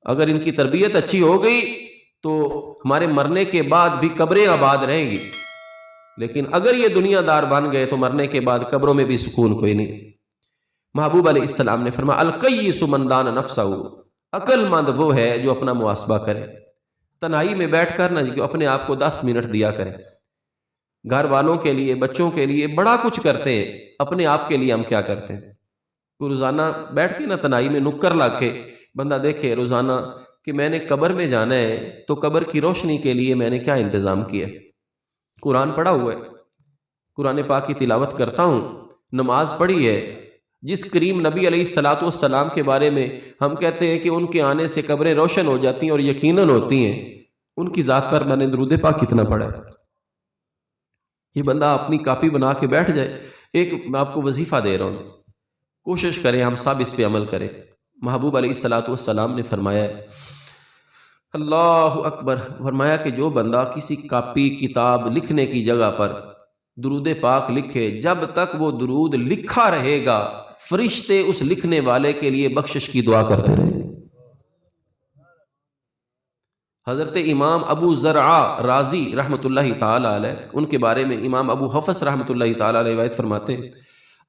اگر ان کی تربیت اچھی ہو گئی تو ہمارے مرنے کے بعد بھی قبریں آباد رہیں گی، لیکن اگر یہ دنیا دار بن گئے تو مرنے کے بعد قبروں میں بھی سکون کوئی نہیں۔ محبوب علیہ السلام نے فرمایا القیس من دان نفسہ، عقل مند وہ ہے جو اپنا محاسبہ کرے۔ تنہائی میں بیٹھ کر نہ کہ اپنے آپ کو 10 منٹ دیا کریں، گھر والوں کے لیے بچوں کے لیے بڑا کچھ کرتے ہیں، اپنے آپ کے لیے ہم کیا کرتے ہیں؟ کوئی روزانہ بیٹھ کے نہ تنہائی میں نکر لا کے بندہ دیکھے روزانہ کہ میں نے قبر میں جانا ہے تو قبر کی روشنی کے لیے میں نے کیا انتظام کیا۔ قرآن پڑھا ہوا ہے، قرآن پاک کی تلاوت کرتا ہوں، نماز پڑھی ہے، جس کریم نبی علیہ الصلوۃ والسلام کے بارے میں ہم کہتے ہیں کہ ان کے آنے سے قبریں روشن ہو جاتی ہیں اور یقیناً ہوتی ہیں، ان کی ذات پر میں نے درود پاک کتنا پڑھا ہے۔ یہ بندہ اپنی کاپی بنا کے بیٹھ جائے۔ ایک میں آپ کو وظیفہ دے رہا ہوں، کوشش کریں ہم سب اس پہ عمل کریں۔ محبوب علیہ الصلوۃ والسلام نے فرمایا ہے، اللہ اکبر، فرمایا کہ جو بندہ کسی کاپی کتاب لکھنے کی جگہ پر درود پاک لکھے، جب تک وہ درود لکھا رہے گا فرشتے اس لکھنے والے کے لیے بخشش کی دعا کرتے رہیں گے۔ حضرت امام ابو زرعہ رازی رحمۃ اللہ تعالی علیہ، ان کے بارے میں امام ابو حفص رحمۃ اللہ تعالی علیہ روایت فرماتے ہیں،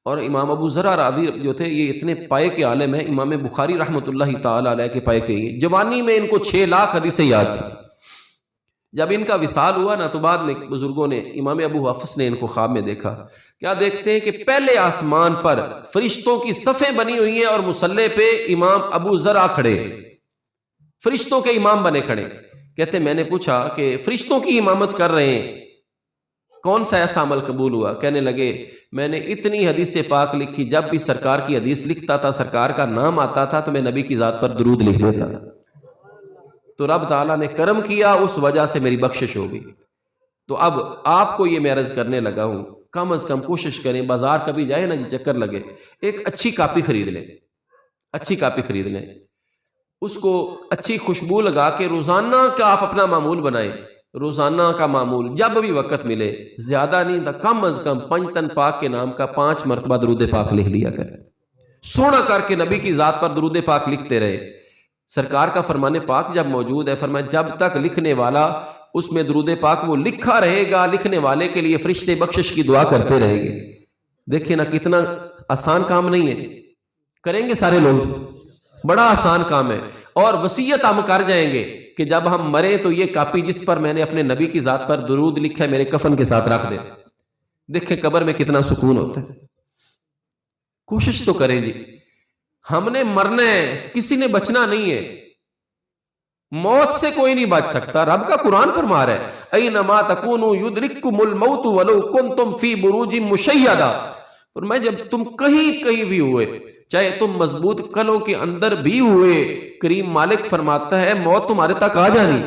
اور امام ابو زرعہ رازی جو تھے یہ اتنے پائے کے عالم ہیں، امام بخاری رحمۃ اللہ تعالی علیہ کے پائے کے ہیں۔ جوانی میں ان کو 6 لاکھ حدیثیں یاد تھی۔ جب ان کا وصال ہوا نا تو بعد میں بزرگوں نے، امام ابو حفص نے ان کو خواب میں دیکھا، کیا دیکھتے ہیں کہ پہلے آسمان پر فرشتوں کی صفیں بنی ہوئی ہیں اور مصلی پہ امام ابو زرعہ کھڑے، فرشتوں کے امام بنے کھڑے۔ کہتے میں نے پوچھا کہ فرشتوں کی امامت کر رہے ہیں، کون سا ایسا عمل قبول ہوا؟ کہنے لگے میں نے اتنی حدیث پاک لکھی، جب بھی سرکار کی حدیث لکھتا تھا سرکار کا نام آتا تھا تو میں نبی کی ذات پر درود لکھ دیتا تھا، تو رب تعالیٰ نے کرم کیا، اس وجہ سے میری بخشش ہو گئی۔ تو اب آپ کو یہ میں عرض کرنے لگا ہوں، کم از کم کوشش کریں، بازار کبھی جائے نا جی چکر لگے، ایک اچھی کاپی خرید لیں، اچھی کاپی خرید لیں، اس کو اچھی خوشبو لگا کے روزانہ کا آپ اپنا معمول بنائیں، روزانہ کا معمول، جب بھی وقت ملے، زیادہ نہیں تھا، کم از کم پنجتن پاک کے نام کا 5 مرتبہ درود پاک لکھ لیا کریں، سونا کر کے نبی کی ذات پر درود پاک لکھتے رہے۔ سرکار کا فرمان پاک جب موجود ہے، فرمایا جب تک لکھنے والا اس میں درود پاک وہ لکھا رہے گا، لکھنے والے کے لیے فرشتے بخشش کی دعا کرتے رہیں گے۔ دیکھیں نا کتنا آسان کام نہیں ہے، کریں گے سارے لوگ، بڑا آسان کام ہے۔ اور وصیت ہم کر جائیں گے کہ جب ہم مریں تو یہ کاپی جس پر میں نے اپنے نبی کی ذات پر درود لکھا ہے میرے کفن کے ساتھ رکھ دیں۔ دیکھیں قبر میں کتنا سکون ہوتا ہے۔ کوشش تو کریں جی، ہم نے مرنا ہے، کسی نے بچنا نہیں ہے، موت سے کوئی نہیں بچ سکتا۔ رب کا قرآن فرما رہا ہے اینما تکونوا یدرککم الموت ولو کنتم فی بروج مشیدہ، فرمایا جب تم کہیں بھی ہوئے، چاہے تم مضبوط قلعوں کے اندر بھی ہوئے، کریم مالک فرماتا ہے موت تمہارے تک آ جانی،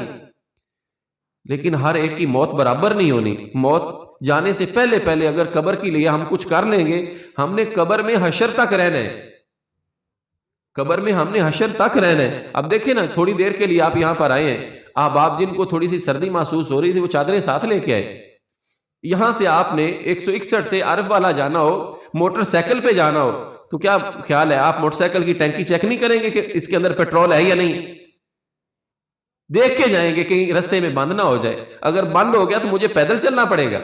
لیکن ہر ایک کی موت برابر نہیں ہونی۔ موت جانے سے پہلے اگر قبر کے لیے ہم کچھ کر لیں گے، ہم نے قبر میں حشر تک رہنا ہے، قبر میں ہم نے حشر تک رہنا ہے۔ اب دیکھیں نا تھوڑی دیر کے لیے آپ یہاں پر آئے ہیں، آپ جن کو تھوڑی سی سردی محسوس ہو رہی تھی وہ چادریں ساتھ لے کے آئے۔ یہاں سے آپ نے 161 سے عرف والا جانا ہو، موٹر سائیکل پہ جانا ہو، تو کیا خیال ہے آپ موٹر سائیکل کی ٹینکی چیک نہیں کریں گے کہ اس کے اندر پیٹرول ہے یا نہیں؟ دیکھ کے جائیں گے کہیں رستے میں بند نہ ہو جائے، اگر بند ہو گیا تو مجھے پیدل چلنا پڑے گا۔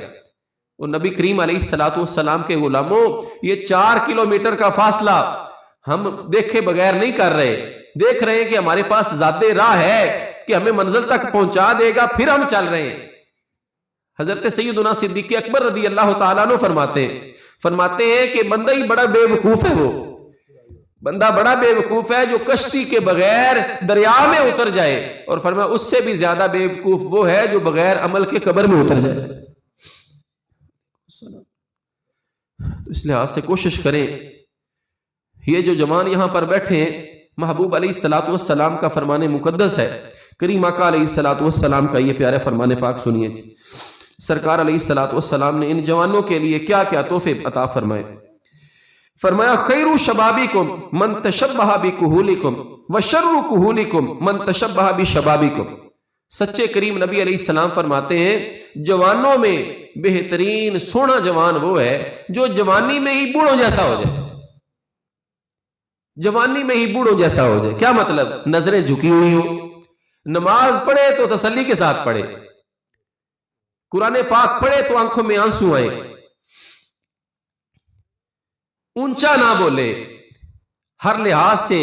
اور نبی کریم علیہ الصلوۃ والسلام کے غلاموں، یہ 4 کلومیٹر کا فاصلہ ہم دیکھے بغیر نہیں کر رہے، دیکھ رہے ہیں کہ ہمارے پاس ذاتی راہ ہے کہ ہمیں منزل تک پہنچا دے گا، پھر ہم چل رہے ہیں۔ حضرت سیدنا صدیق اکبر رضی اللہ تعالیٰ عنہ فرماتے ہیں کہ بندہ ہی بڑا بے وقوف ہے، وہ بندہ بڑا بے وقوف ہے جو کشتی کے بغیر دریا میں اتر جائے، اور فرمایا اس سے بھی زیادہ بے وقوف وہ ہے جو بغیر عمل کے قبر میں اتر جائے۔ تو اس لحاظ سے کوشش کریں، یہ جو جوان یہاں پر بیٹھے ہیں، محبوب علیہ الصلوۃ والسلام کا فرمان مقدس ہے، کریم آقا علیہ الصلوۃ والسلام کا یہ پیارے فرمان پاک سنیے جی۔ سرکار علیہ الصلوۃ والسلام نے ان جوانوں کے لیے کیا کیا تحفے عطا فرمائے۔ فرمایا خیر شبابکم من تشبہ بکہولکم وشر کہولکم من تشبہ بشبابکم. سچے کریم نبی علیہ السلام فرماتے ہیں جوانوں میں بہترین سونا جوان وہ ہے جو جوانی میں ہی بوڑھوں جیسا ہو جائے. جوانی میں ہی بوڑھوں جیسا ہو جائے. کیا مطلب؟ نظریں جھکی ہوئی ہوں، نماز پڑھے تو تسلی کے ساتھ پڑھے، قرآن پاک پڑھے تو آنکھوں میں آنسو آئے، اونچا نہ بولے. ہر لحاظ سے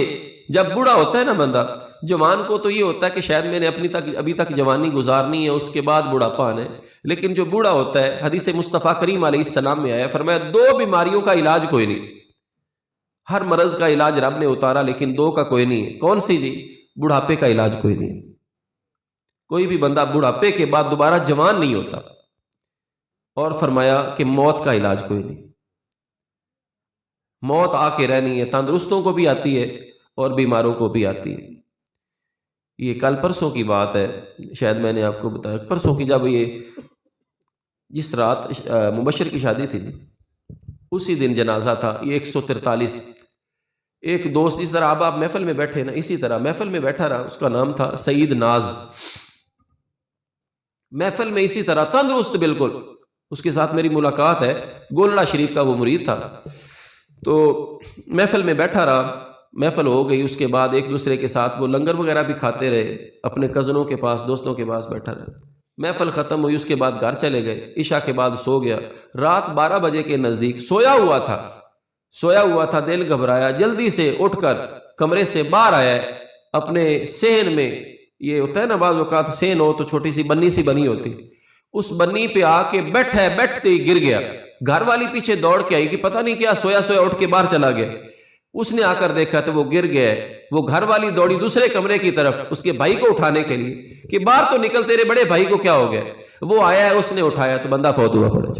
جب بوڑھا ہوتا ہے نا بندہ، جوان کو تو یہ ہوتا ہے کہ شاید میں نے ابھی تک جوانی گزارنی ہے، اس کے بعد بوڑھاپا آنا ہے. لیکن جو بوڑھا ہوتا ہے، حدیث مصطفیٰ کریم علیہ السلام میں آیا، فرمایا 2 بیماریوں کا علاج کوئی نہیں. ہر مرض کا علاج رب نے اتارا لیکن 2 کا کوئی نہیں ہے. کون سی جی؟ بڑھاپے کا علاج کوئی نہیں. کوئی بھی بندہ بڑھاپے کے بعد دوبارہ جوان نہیں ہوتا. اور فرمایا کہ موت کا علاج کوئی نہیں. موت آ کے رہنی ہے، تندرستوں کو بھی آتی ہے اور بیماروں کو بھی آتی ہے. یہ کل پرسوں کی بات ہے، شاید میں نے آپ کو بتایا پرسوں کی، جب یہ جس رات مبشر کی شادی تھی جی، اسی دن جنازہ تھا. یہ 143. ایک دوست، جس طرح آپ محفل میں بیٹھے نا، اسی طرح محفل میں بیٹھا رہا. اس کا نام تھا سعید ناز. محفل میں اسی طرح تندرست بالکل. اس کے ساتھ میری ملاقات ہے، گولڑا شریف کا وہ مرید تھا. تو محفل میں بیٹھا رہا. محفل ہو گئی، اس کے بعد ایک دوسرے کے ساتھ وہ لنگر وغیرہ بھی کھاتے رہے، اپنے کزنوں کے پاس، دوستوں کے پاس بیٹھا رہا. محفل ختم ہوئی، اس کے بعد گھر چلے گئے. عشاء کے بعد سو گیا. رات 12 بجے کے نزدیک سویا ہوا تھا. دل گھبرایا، جلدی سے اٹھ کر کمرے سے باہر آیا. اپنے صحن میں، یہ ہوتا ہے نا بعض اوقات صحن ہو تو چھوٹی سی بنی سی بنی ہوتی، اس بنی پہ آ کے بیٹھتے ہی گر گیا. گھر والی پیچھے دوڑ کے آئی کہ پتہ نہیں کیا، سویا اٹھ کے باہر چلا گیا. اس نے آ کر دیکھا تو وہ گر گیا. وہ گھر والی دوڑی دوسرے کمرے کی طرف اس کے بھائی کو اٹھانے کے لیے کہ باہر تو نکل، تیرے بڑے بھائی کو کیا ہو گیا. وہ آیا ہے، اس نے اٹھایا تو بندہ فوت ہوا پڑا.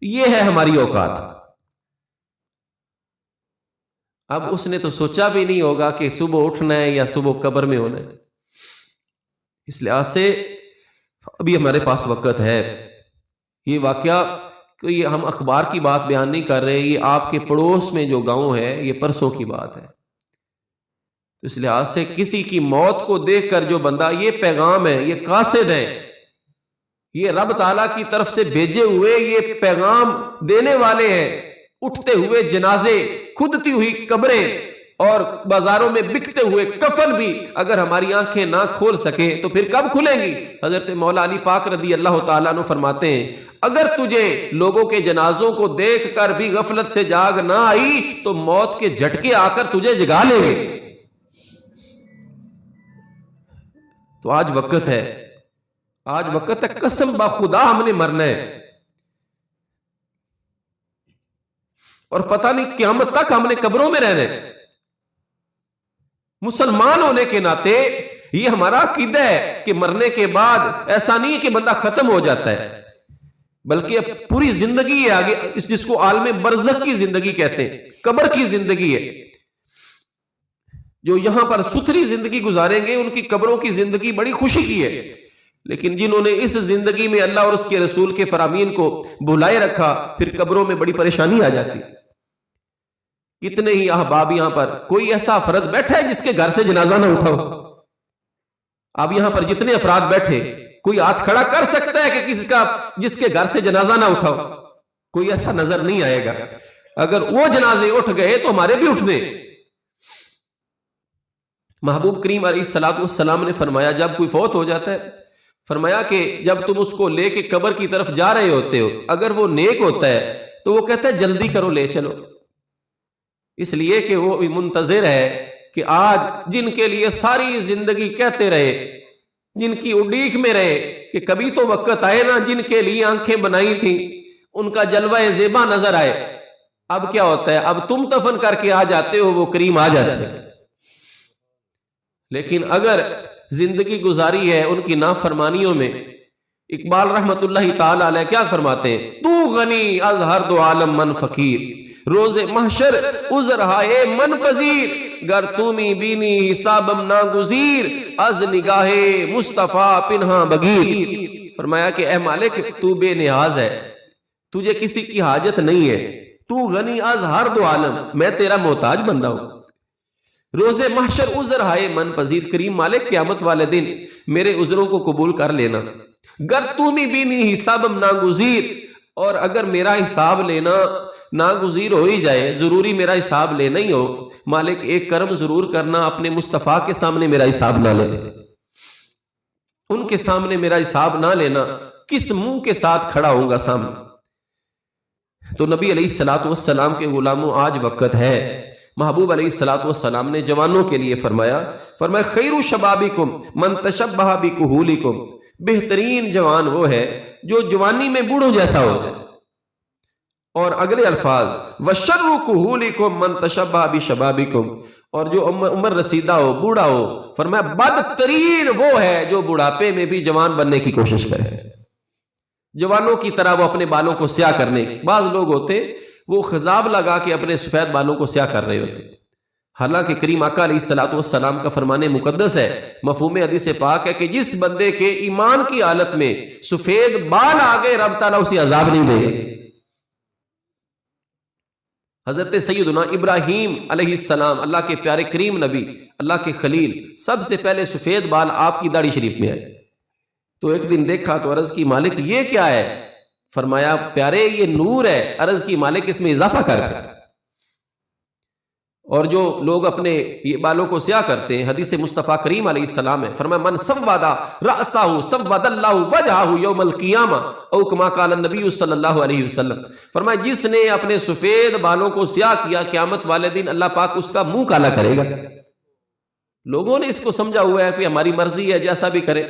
یہ ہے ہماری اوقات. اب اس نے تو سوچا بھی نہیں ہوگا کہ صبح اٹھنا ہے یا صبح قبر میں ہونا ہے. اس لحاظ سے ابھی ہمارے پاس وقت ہے. یہ واقعہ کوئی ہم اخبار کی بات بیان نہیں کر رہے، یہ آپ کے پڑوس میں جو گاؤں ہے، یہ پرسوں کی بات ہے. تو اس لحاظ سے کسی کی موت کو دیکھ کر جو بندہ، یہ پیغام ہے، یہ قاصد ہے، یہ رب تعالیٰ کی طرف سے بھیجے ہوئے یہ پیغام دینے والے ہیں. اٹھتے ہوئے جنازے، کھدتی ہوئی قبریں اور بازاروں میں بکتے ہوئے کفن بھی اگر ہماری آنکھیں نہ کھول سکے تو پھر کب کھلیں گی؟ حضرت مولا علی پاک رضی اللہ تعالیٰ عنہ فرماتے ہیں، اگر تجھے لوگوں کے جنازوں کو دیکھ کر بھی غفلت سے جاگ نہ آئی تو موت کے جھٹکے آ کر تجھے جگا لیں گے. تو آج وقت ہے، قسم بخدا ہم نے مرنا ہے. اور پتہ نہیں قیامت تک ہم نے قبروں میں رہنا ہے. مسلمان ہونے کے ناطے یہ ہمارا عقیدہ ہے کہ مرنے کے بعد ایسا نہیں ہے کہ بندہ ختم ہو جاتا ہے، بلکہ اب پوری زندگی ہے آگے، جس کو عالم برزخ کی زندگی کہتے ہیں، قبر کی زندگی ہے. جو یہاں پر ستھری زندگی گزاریں گے ان کی قبروں کی زندگی بڑی خوشی کی ہے. لیکن جنہوں نے اس زندگی میں اللہ اور اس کے رسول کے فرامین کو بھلائے رکھا، پھر قبروں میں بڑی پریشانی آ جاتی. کتنے ہی احباب یہاں پر، کوئی ایسا فرد بیٹھا ہے جس کے گھر سے جنازہ نہ اٹھا ہو؟ اب یہاں پر جتنے افراد بیٹھے، کوئی ہاتھ کھڑا کر سکتا ہے کہ کسی کا جس کے گھر سے جنازہ نہ اٹھا ہو؟ کوئی ایسا نظر نہیں آئے گا. اگر وہ جنازے اٹھ گئے تو ہمارے بھی اٹھنے. محبوب کریم علیہ السلام نے فرمایا، جب کوئی فوت ہو جاتا ہے، فرمایا کہ جب تم اس کو لے کے قبر کی طرف جا رہے ہوتے ہو، اگر وہ نیک ہوتا ہے تو وہ کہتا ہے جلدی کرو، لے چلو. اس لیے کہ وہ منتظر ہے کہ آج جن کے لیے ساری زندگی کہتے رہے، جن کی اڈیک میں رہے کہ کبھی تو وقت آئے نا، جن کے لیے آنکھیں بنائی تھیں ان کا جلوہ زیبا نظر آئے. اب کیا ہوتا ہے؟ اب تم دفن کر کے آ جاتے ہو، وہ کریم آ جاتے ہیں. لیکن اگر زندگی گزاری ہے ان کی نافرمانیوں میں، اقبال رحمت اللہ تعالی علیہ کیا فرماتے ہیں؟ تو غنی از ہر دو عالم من فقیر، روز محشر عذر ہائے من پذیر، گر تومی بینی حسابم ناگزیر، از نگاہ مصطفیٰ پنہاں بگیر. فرمایا کہ اے مالک، تو بے نیاز ہے، تجھے کسی کی حاجت نہیں ہے، تو غنی از ہر دو عالم، میں تیرا محتاج بندہ ہوں۔ روز محشر عذر ہائے من پذیر، کریم مالک قیامت والے دن میرے عذروں کو قبول کر لینا۔ گر تمی بینی حسابم ناگزیر، اور اگر میرا حساب لینا ناگزیر ہو ہی جائے، ضروری میرا حساب لینا ہی ہو، مالک ایک کرم ضرور کرنا، اپنے مصطفیٰ کے سامنے میرا حساب نہ لینا، ان کے سامنے میرا حساب نہ لینا، کس منہ کے ساتھ کھڑا ہوں گا سامنے۔ تو نبی علیہ الصلوۃ والسلام کے غلاموں، آج وقت ہے۔ محبوب علیہ الصلوۃ والسلام نے جوانوں کے لیے فرمایا خیر شبابکم من تشبہ بکہولکم، بہترین جوان وہ ہے جو جوانی میں بوڑھوں جیسا ہو جائے۔ اور اگلے الفاظ وشر کہولکم من تشبہ بشبابکم، اور جو عمر رسیدہ ہو، بوڑھا ہو، فرمایا بدترین وہ ہے جو بڑھاپے میں بھی جوان بننے کی کوشش کرے، جوانوں کی طرح وہ اپنے بالوں کو سیاہ کرنے۔ بعض لوگ ہوتے وہ خضاب لگا کے اپنے سفید بالوں کو سیاہ کر رہے ہوتے، حالانکہ کریم آقا علیہ الصلوۃ والسلام کا فرمان مقدس ہے، مفہوم حدیث پاک ہے کہ جس بندے کے ایمان کی حالت میں سفید بال آ گئے، رب تعالیٰ اسے عذاب نہیں دے گا۔ حضرت سیدنا ابراہیم علیہ السلام، اللہ کے پیارے کریم نبی، اللہ کے خلیل، سب سے پہلے سفید بال آپ کی داڑھی شریف میں آئے۔ تو ایک دن دیکھا تو عرض کی مالک یہ کیا ہے؟ فرمایا پیارے یہ نور ہے۔ عرض کی مالک اس میں اضافہ کر۔ اور جو لوگ اپنے یہ بالوں کو سیاہ کرتے ہیں، حدیث مصطفیٰ کریم علیہ السلام ہے، فرمایا من سود رأسہ سود اللہ وجہہ یوم القیامہ، او کما قال النبی صلی اللہ علیہ وسلم۔ فرمایا جس نے اپنے سفید بالوں کو سیاہ کیا، قیامت والے دن اللہ پاک اس کا منہ کالا کرے گا۔ لوگوں نے اس کو سمجھا ہوا ہے کہ ہماری مرضی ہے، جیسا بھی کرے۔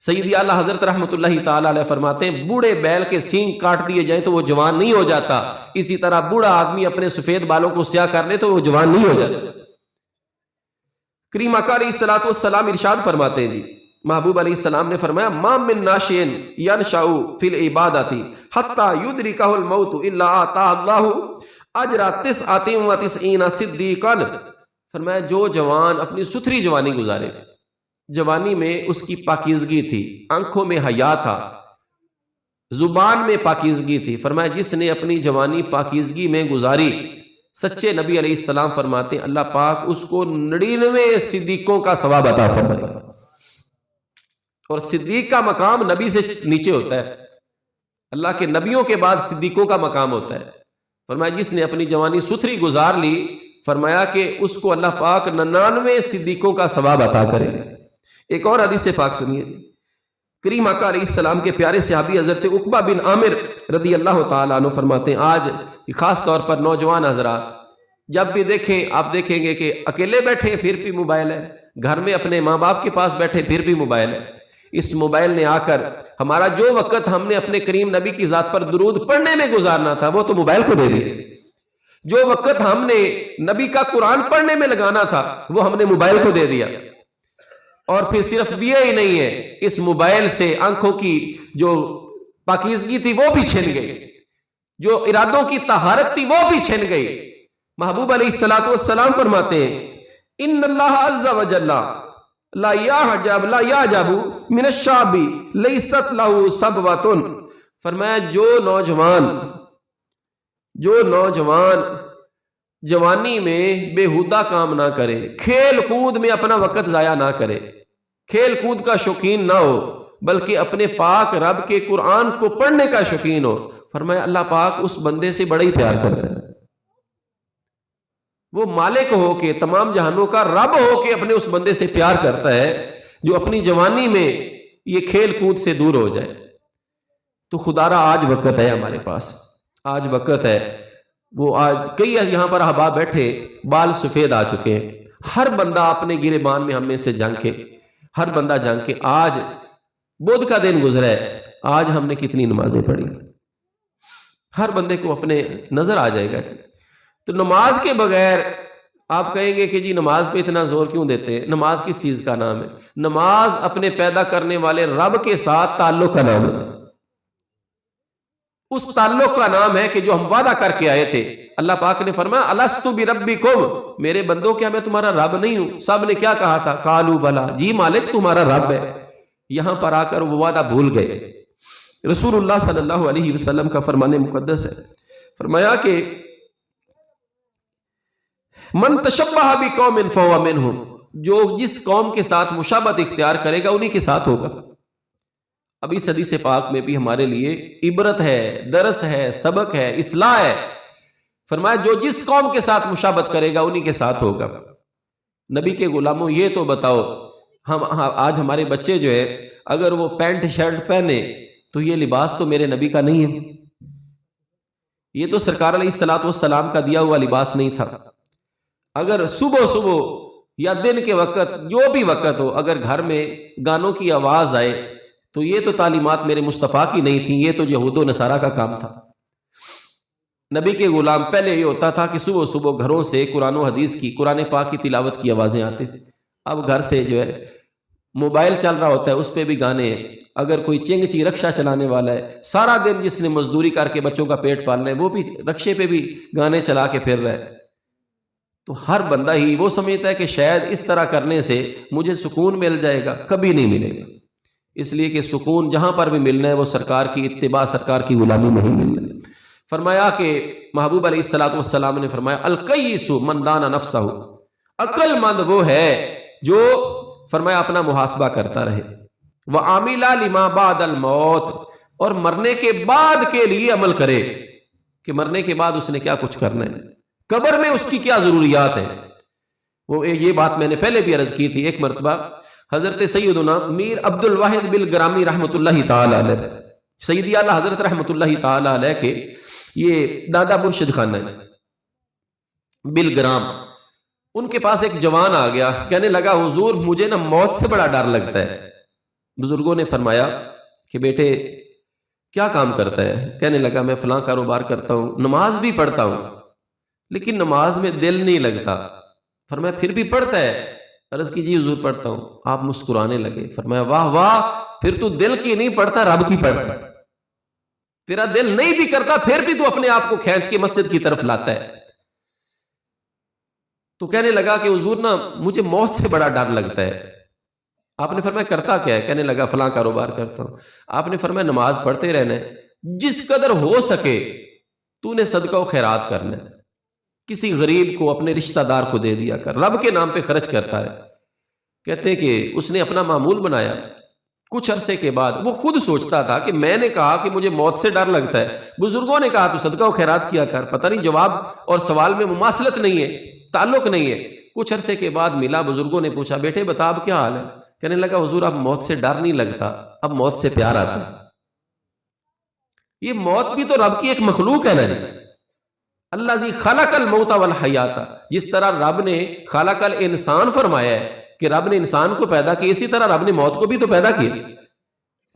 سیدی اعلیٰ حضرت رحمۃ اللہ تعالی علیہ فرماتے ہیں بوڑھے بیل کے سینگ کاٹ دیے جائیں تو وہ جوان نہیں ہو جاتا، اسی طرح بوڑھا آدمی اپنے سفید بالوں کو سیاہ کر لے تو وہ جوان نہیں ہو جاتا۔ کریم آقا علیہ الصلوۃ والسلام ارشاد فرماتے ہیں جی، محبوب علیہ السلام نے فرمایا ما من ناشئ ینشأ فی العبادۃ حتی یدرکہ الموت الا آتاہ اللہ اجر 99 صدیقا۔ فرمایا جو جوان اپنی ستھری جوانی گزارے، جوانی میں اس کی پاکیزگی تھی، آنکھوں میں حیا تھا، زبان میں پاکیزگی تھی، فرمایا جس نے اپنی جوانی پاکیزگی میں گزاری، سچے نبی علیہ السلام فرماتے ہیں اللہ پاک اس کو 99 صدیقوں کا ثواب عطا فرمائے گا۔ اور صدیق کا مقام نبی سے نیچے ہوتا ہے، اللہ کے نبیوں کے بعد صدیقوں کا مقام ہوتا ہے۔ فرمایا جس نے اپنی جوانی ستھری گزار لی، فرمایا کہ اس کو اللہ پاک 99 صدیقوں کا ثواب عطا کرے۔ ایک اور حدیث پاک سنیے، کریم آقا علیہ السلام کے پیارے صحابی حضرت عقبہ بن عامر رضی اللہ تعالیٰ عنہ فرماتے ہیں آج خاص طور پر نوجوان حضرات جب بھی دیکھیں، آپ دیکھیں گے کہ اکیلے بیٹھے پھر بھی موبائل ہے، گھر میں اپنے ماں باپ کے پاس بیٹھے پھر بھی موبائل ہے۔ اس موبائل نے آ کر ہمارا جو وقت ہم نے اپنے کریم نبی کی ذات پر درود پڑھنے میں گزارنا تھا وہ تو موبائل کو دے دیا، جو وقت ہم نے نبی کا قرآن پڑھنے میں لگانا تھا وہ ہم نے موبائل کو دے دیا۔ اور پھر صرف دیے ہی نہیں ہے، اس موبائل سے آنکھوں کی جو پاکیزگی تھی وہ بھی چھن گئی، جو ارادوں کی طہارت تھی وہ بھی چھن گئی۔ محبوب علیہ الصلوۃ والسلام فرماتے ہیں ان اللہ عز وجل لا یعجب من الشعب لیست له صبوۃ۔ فرمایا جو نوجوان جوانی میں بےہودہ کام نہ کرے، کھیل کود میں اپنا وقت ضائع نہ کرے، کھیل کود کا شوقین نہ ہو، بلکہ اپنے پاک رب کے قرآن کو پڑھنے کا شوقین ہو، فرمایا اللہ پاک اس بندے سے بڑا ہی پیار کرتا ہے۔ وہ مالک ہو کے، تمام جہانوں کا رب ہو کے اپنے اس بندے سے پیار کرتا ہے جو اپنی جوانی میں یہ کھیل کود سے دور ہو جائے۔ تو خدارا آج وقت ہے ہمارے پاس، آج وقت ہے۔ وہ آج کئی یہاں پر احباب بیٹھے بال سفید آ چکے ہیں، ہر بندہ اپنے گریبان میں ہم میں سے جھانکے، ہر بندہ جھانکے آج بدھ کا دن گزرا ہے، آج ہم نے کتنی نمازیں پڑھی، ہر بندے کو اپنے نظر آ جائے گا۔ تو نماز کے بغیر آپ کہیں گے کہ جی نماز پہ اتنا زور کیوں دیتے ہیں؟ نماز کس چیز کا نام ہے؟ نماز اپنے پیدا کرنے والے رب کے ساتھ تعلق کا نام ہے، اس تعلق کا نام ہے کہ جو ہم وعدہ کر کے آئے تھے۔ اللہ پاک نے فرمایا الستُ بربکم، میرے بندوں کیا میں تمہارا رب نہیں ہوں؟ سب نے کیا کہا تھا؟ قالوا بلا، جی مالک تمہارا رب ہے۔ یہاں پر آ کر وہ وعدہ بھول گئے۔ رسول اللہ صلی اللہ علیہ وسلم کا فرمان مقدس ہے، فرمایا کہ من تشبہ بقوم فہو منہم، جو جس قوم کے ساتھ مشابہت اختیار کرے گا انہی کے ساتھ ہوگا۔ اب اس حدیث پاک میں بھی ہمارے لیے عبرت ہے، درس ہے، سبق ہے، اصلاح ہے۔ فرمایا جو جس قوم کے ساتھ مشابہت کرے گا انہی کے ساتھ ہوگا۔ نبی کے غلاموں یہ تو بتاؤ، ہم آج ہمارے بچے جو ہے اگر وہ پینٹ شرٹ پہنے تو یہ لباس تو میرے نبی کا نہیں ہے، یہ تو سرکار علیہ الصلوۃ والسلام کا دیا ہوا لباس نہیں تھا۔ اگر صبح یا دن کے وقت جو بھی وقت ہو اگر گھر میں گانوں کی آواز آئے تو یہ تو تعلیمات میرے مصطفیٰ کی نہیں تھیں، یہ تو یہود و نصارہ کا کام تھا۔ نبی کے غلام پہلے یہ ہوتا تھا کہ صبح گھروں سے قرآن و حدیث کی، قرآن پاک کی تلاوت کی آوازیں آتی تھی۔ اب گھر سے جو ہے موبائل چل رہا ہوتا ہے، اس پہ بھی گانے ہیں۔ اگر کوئی چنگچی رکشہ چلانے والا ہے، سارا دن جس نے مزدوری کر کے بچوں کا پیٹ پالنا ہے، وہ بھی رکشے پہ بھی گانے چلا کے پھر رہا ہے۔ تو ہر بندہ ہی وہ سمجھتا ہے کہ شاید اس طرح کرنے سے مجھے سکون مل جائے گا، کبھی نہیں ملے گا۔ اس لیے کہ سکون جہاں پر بھی ملنا ہے وہ سرکار کی اتباع، سرکار کی غلامی میں ہی ملنا ہے۔ فرمایا کہ محبوب علیہ الصلوۃ والسلام نے فرمایا القیس من دان نفسہ، عقل مند وہ ہے جو فرمایا اپنا محاسبہ کرتا رہے، وعامل لما بعد الموت، اور مرنے کے بعد کے لیے عمل کرے کہ مرنے کے بعد اس نے کیا کچھ کرنا ہے، قبر میں اس کی کیا ضروریات ہیں۔ وہ یہ بات میں نے پہلے بھی عرض کی تھی۔ ایک مرتبہ حضرت سیدنا میر عبد الواحد بالگرامی رحمۃ اللہ تعالی علیہ، سیدی اعلیٰ حضرت رحمۃ اللہ تعالی علیہ کے یہ دادا مرشد خانہ بالگرام، ان کے پاس ایک جوان آ گیا، کہنے لگا حضور مجھے نا موت سے بڑا ڈر لگتا ہے۔ بزرگوں نے فرمایا کہ بیٹے کیا کام کرتا ہے؟ کہنے لگا میں فلاں کاروبار کرتا ہوں، نماز بھی پڑھتا ہوں لیکن نماز میں دل نہیں لگتا۔ فرمایا پھر بھی پڑھتا ہے؟ عرض کی جی حضور پڑھتا ہوں۔ آپ مسکرانے لگے، فرمایا واہ واہ، پھر تو دل کی نہیں پڑھتا، رب کی پڑھتا، تیرا دل نہیں بھی کرتا پھر بھی تو اپنے آپ کو کھینچ کے مسجد کی طرف لاتا ہے۔ تو کہنے لگا کہ حضور نا مجھے موت سے بڑا ڈر لگتا ہے۔ آپ نے فرمایا کرتا کیا ہے؟ کہنے لگا فلاں کاروبار کرتا ہوں۔ آپ نے فرمایا نماز پڑھتے رہنا ہے، جس قدر ہو سکے تو نے صدقہ و خیرات کرنا ہے، کسی غریب کو، اپنے رشتہ دار کو دے دیا کر، رب کے نام پہ خرچ کرتا ہے۔ کہتے ہیں کہ اس نے اپنا معمول بنایا۔ کچھ عرصے کے بعد وہ خود سوچتا تھا کہ میں نے کہا کہ مجھے موت سے ڈر لگتا ہے، بزرگوں نے کہا تو صدقہ و خیرات کیا کر، پتہ نہیں جواب اور سوال میں مماثلت نہیں ہے، تعلق نہیں ہے۔ کچھ عرصے کے بعد ملا، بزرگوں نے پوچھا بیٹے بتا اب کیا حال ہے؟ کہنے لگا حضور اب موت سے ڈر نہیں لگتا، اب موت سے پیار آتا ہے۔ یہ موت بھی تو رب کی ایک مخلوق ہے نا۔ اللہ زی خلق الموت والحیات، جس طرح رب نے خلق الانسان فرمایا ہے کہ رب نے انسان کو پیدا کیا، اسی طرح رب نے موت کو بھی تو پیدا کیا۔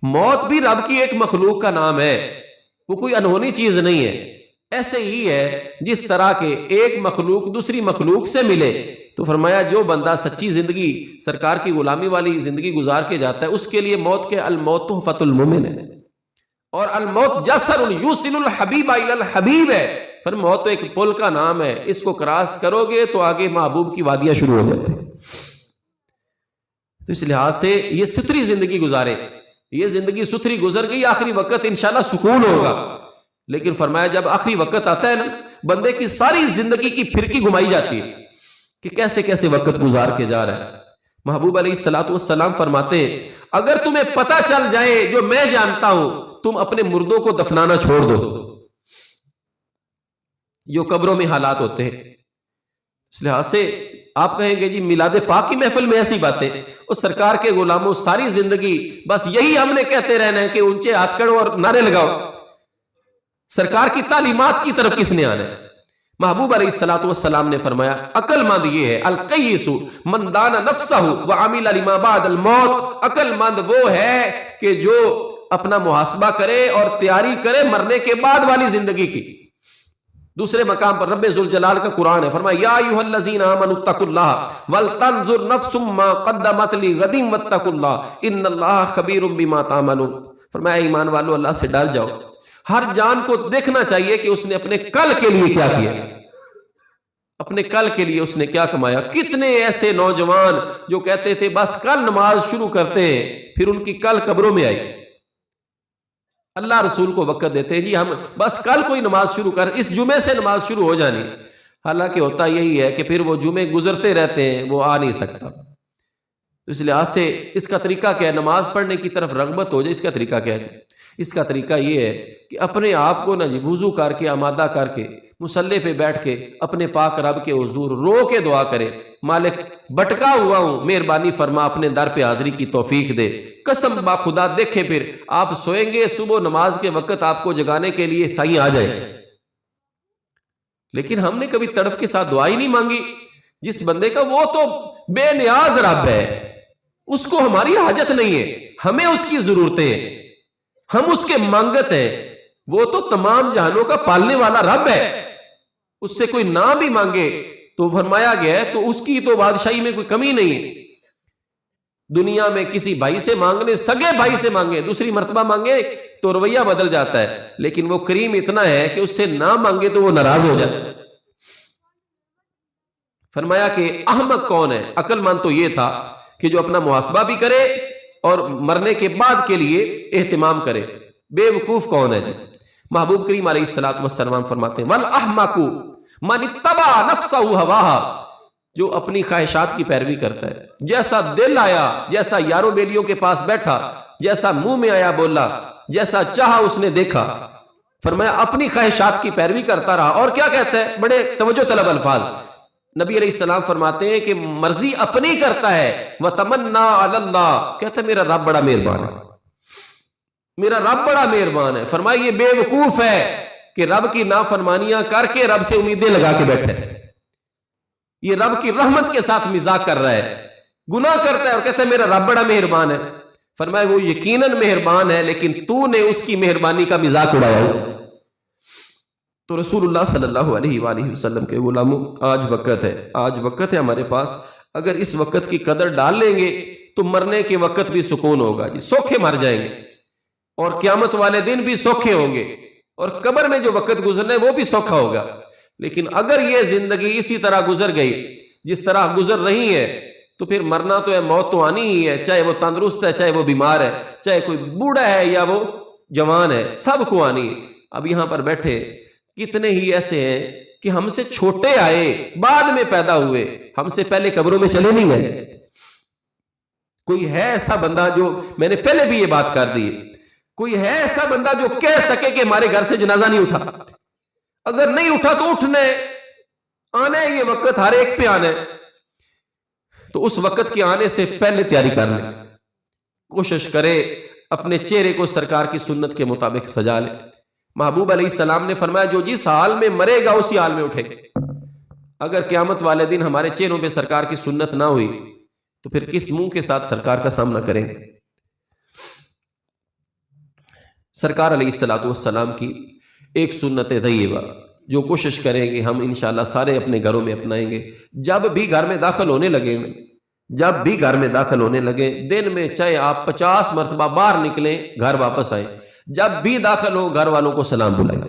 موت بھی رب کی ایک مخلوق کا نام ہے، وہ کوئی انہونی چیز نہیں ہے۔ ایسے ہی ہے جس طرح کہ ایک مخلوق دوسری مخلوق سے ملے، تو فرمایا جو بندہ سچی زندگی سرکار کی غلامی والی زندگی گزار کے جاتا ہے اس کے لیے موت کے الموت تحفۃ المؤمن ہے، اور الموت جسر یوصل الحبیب الی الحبیب ہے۔ پر موت تو ایک پل کا نام ہے، اس کو کراس کرو گے تو آگے محبوب کی وادیاں شروع ہو جاتی ہیں۔ تو اس لحاظ سے یہ ستھری زندگی گزارے، یہ زندگی ستھری گزر گئی، آخری وقت انشاءاللہ سکون ہوگا۔ لیکن فرمایا جب آخری وقت آتا ہے نا، بندے کی ساری زندگی کی پھرکی گھمائی جاتی ہے کہ کیسے کیسے وقت گزار کے جا رہا ہے۔ محبوب علیہ الصلوۃ والسلام فرماتے ہیں اگر تمہیں پتہ چل جائے جو میں جانتا ہوں، تم اپنے مردوں کو دفنانا چھوڑ دو۔ جو قبروں میں حالات ہوتے ہیں، اس لحاظ سے آپ کہیں گے جی میلاد پاک کی محفل میں ایسی باتیں، اور سرکار کے غلاموں ساری زندگی بس یہی ہم نے کہتے رہنا ہے کہ اونچے ہاتھ کرو اور نعرے لگاؤ، سرکار کی تعلیمات کی طرف کس نے آنا ہے؟ محبوب علیہ الصلوۃ والسلام نے فرمایا عقل مند یہ ہے، القیس من دان نفسہ وعمل لما بعد الموت، عقل مند وہ ہے کہ جو اپنا محاسبہ کرے اور تیاری کرے مرنے کے بعد والی زندگی کی۔ دوسرے مقام پر رب ذوالجلال کا قرآن ہے، فرمایا یا ایھا الذین آمنوا اتقوا اللہ ولتنظر نفس ما قدمت لغد واتقوا اللہ ان اللہ خبیر بما تعملون۔ فرمایا ایمان والو اللہ سے ڈر جاؤ، ہر جان کو دیکھنا چاہیے کہ اس نے اپنے کل کے لیے کیا کیا، اپنے کل کے لیے اس نے کیا کمایا۔ کتنے ایسے نوجوان جو کہتے تھے بس کل نماز شروع کرتے ہیں، پھر ان کی کل قبروں میں آئی۔ اللہ رسول کو وقت دیتے ہیں جی ہم بس کل کوئی نماز شروع کر، اس جمعے سے نماز شروع ہو جانی، حالانکہ ہوتا یہی ہے کہ پھر وہ جمعے گزرتے رہتے ہیں، وہ آ نہیں سکتا۔ اس لحاظ سے اس کا طریقہ کیا ہے؟ نماز پڑھنے کی طرف رغبت ہو جائے، اس کا طریقہ کیا ہے؟ اس کا طریقہ یہ ہے کہ اپنے آپ کو جی وضو کر کے آمادہ کر کے مصلی پہ بیٹھ کے اپنے پاک رب کے حضور رو کے دعا کرے، مالک بٹکا ہوا ہوں، مہربانی فرما اپنے در پہ حاضری کی توفیق دے۔ قسم با خدا دیکھیں پھر آپ سوئیں گے، صبح نماز کے وقت آپ کو جگانے کے لیے سائیں آ جائے، لیکن ہم نے کبھی تڑپ کے ساتھ دعا ہی نہیں مانگی۔ جس بندے کا وہ تو بے نیاز رب ہے، اس کو ہماری حاجت نہیں ہے، ہمیں اس کی ضرورتیں ہیں، ہم اس کے مانگت ہیں۔ وہ تو تمام جہانوں کا پالنے والا رب ہے، اس سے کوئی نہ بھی مانگے تو فرمایا گیا ہے تو اس کی تو بادشاہی میں کوئی کمی نہیں ہے۔ دنیا میں کسی بھائی سے مانگنے، سگے بھائی سے مانگے، دوسری مرتبہ مانگے تو رویہ بدل جاتا ہے، لیکن وہ کریم اتنا ہے کہ اس سے نہ مانگے تو وہ ناراض ہو جائے۔ فرمایا کہ احمق کون ہے؟ عقل مند تو یہ تھا کہ جو اپنا محاسبہ بھی کرے اور مرنے کے بعد کے لیے اہتمام کرے۔ بے وقوف کون ہے؟ محبوب کریم علیہ الصلوۃ والسلام فرماتے ہیں والاحمق من اتبع نفسہ ہواہا، جو اپنی خواہشات کی پیروی کرتا ہے، جیسا دل آیا، جیسا یاروں بیلیوں کے پاس بیٹھا، جیسا منہ میں آیا بولا، جیسا چاہا اس نے دیکھا۔ فرمایا اپنی خواہشات کی پیروی کرتا رہا۔ اور کیا کہتا ہے؟ بڑے توجہ طلب الفاظ نبی علیہ السلام فرماتے ہیں کہ مرضی اپنی کرتا ہے، وَتَمَنَّا عَلَى اللَّهِ، کہتا ہے میرا رب بڑا مہربان ہے، میرا رب بڑا مہربان ہے۔ فرمایا یہ بے وقوف ہے کہ رب کی نافرمانیاں کر کے رب سے امیدیں لگا کے بیٹھے، یہ رب کی رحمت کے ساتھ مذاق کر رہا ہے، گناہ کرتا ہے اور کہتا ہے میرا رب بڑا مہربان ہے۔ فرمایا وہ یقیناً مہربان ہے، لیکن تو نے اس کی مہربانی کا مذاق اڑایا ہے۔ تو رسول اللہ صلی اللہ علیہ وآلہ وسلم کے غلاموں، آج وقت ہے، آج وقت ہے ہمارے پاس، اگر اس وقت کی قدر ڈال لیں گے تو مرنے کے وقت بھی سکون ہوگا جی، سوکھے مر جائیں گے، اور قیامت والے دن بھی سوکھے ہوں گے، اور قبر میں جو وقت گزرنا ہے وہ بھی سوکھا ہوگا۔ لیکن اگر یہ زندگی اسی طرح گزر گئی جس طرح گزر رہی ہے تو پھر مرنا تو ہے، موت تو آنی ہی ہے، چاہے وہ تندرست ہے، چاہے وہ بیمار ہے، چاہے کوئی بوڑھا ہے یا وہ جوان ہے، سب کو آنی ہے۔ اب یہاں پر بیٹھے کتنے ہی ایسے ہیں کہ ہم سے چھوٹے آئے، بعد میں پیدا ہوئے، ہم سے پہلے قبروں میں چلے نہیں گئے۔ کوئی ہے ایسا بندہ جو، میں نے پہلے بھی یہ بات کر دی، کوئی ہے ایسا بندہ جو کہہ سکے کہ ہمارے گھر سے جنازہ نہیں اٹھا؟ اگر نہیں اٹھا تو اٹھنے آنا ہے، یہ وقت ہر ایک پہ آنا ہے، تو اس وقت کے آنے سے پہلے تیاری کر لیں، کوشش کرے اپنے چہرے کو سرکار کی سنت کے مطابق سجا لے۔ محبوب علیہ السلام نے فرمایا جو جس حال میں مرے گا اسی حال میں اٹھے گا۔ اگر قیامت والے دن ہمارے چہروں پہ سرکار کی سنت نہ ہوئی تو پھر کس منہ کے ساتھ سرکار کا سامنا کریں گے؟ سرکار علیہ الصلوۃ والسلام کی ایک سنت طیبہ جو کوشش کریں گے ہم انشاءاللہ سارے اپنے گھروں میں اپنائیں گے۔ جب بھی گھر میں داخل ہونے لگے، جب بھی گھر میں داخل ہونے لگے، دن میں چاہے آپ 50 مرتبہ باہر نکلیں، گھر واپس آئیں، جب بھی داخل ہو گھر والوں کو سلام بلائیں،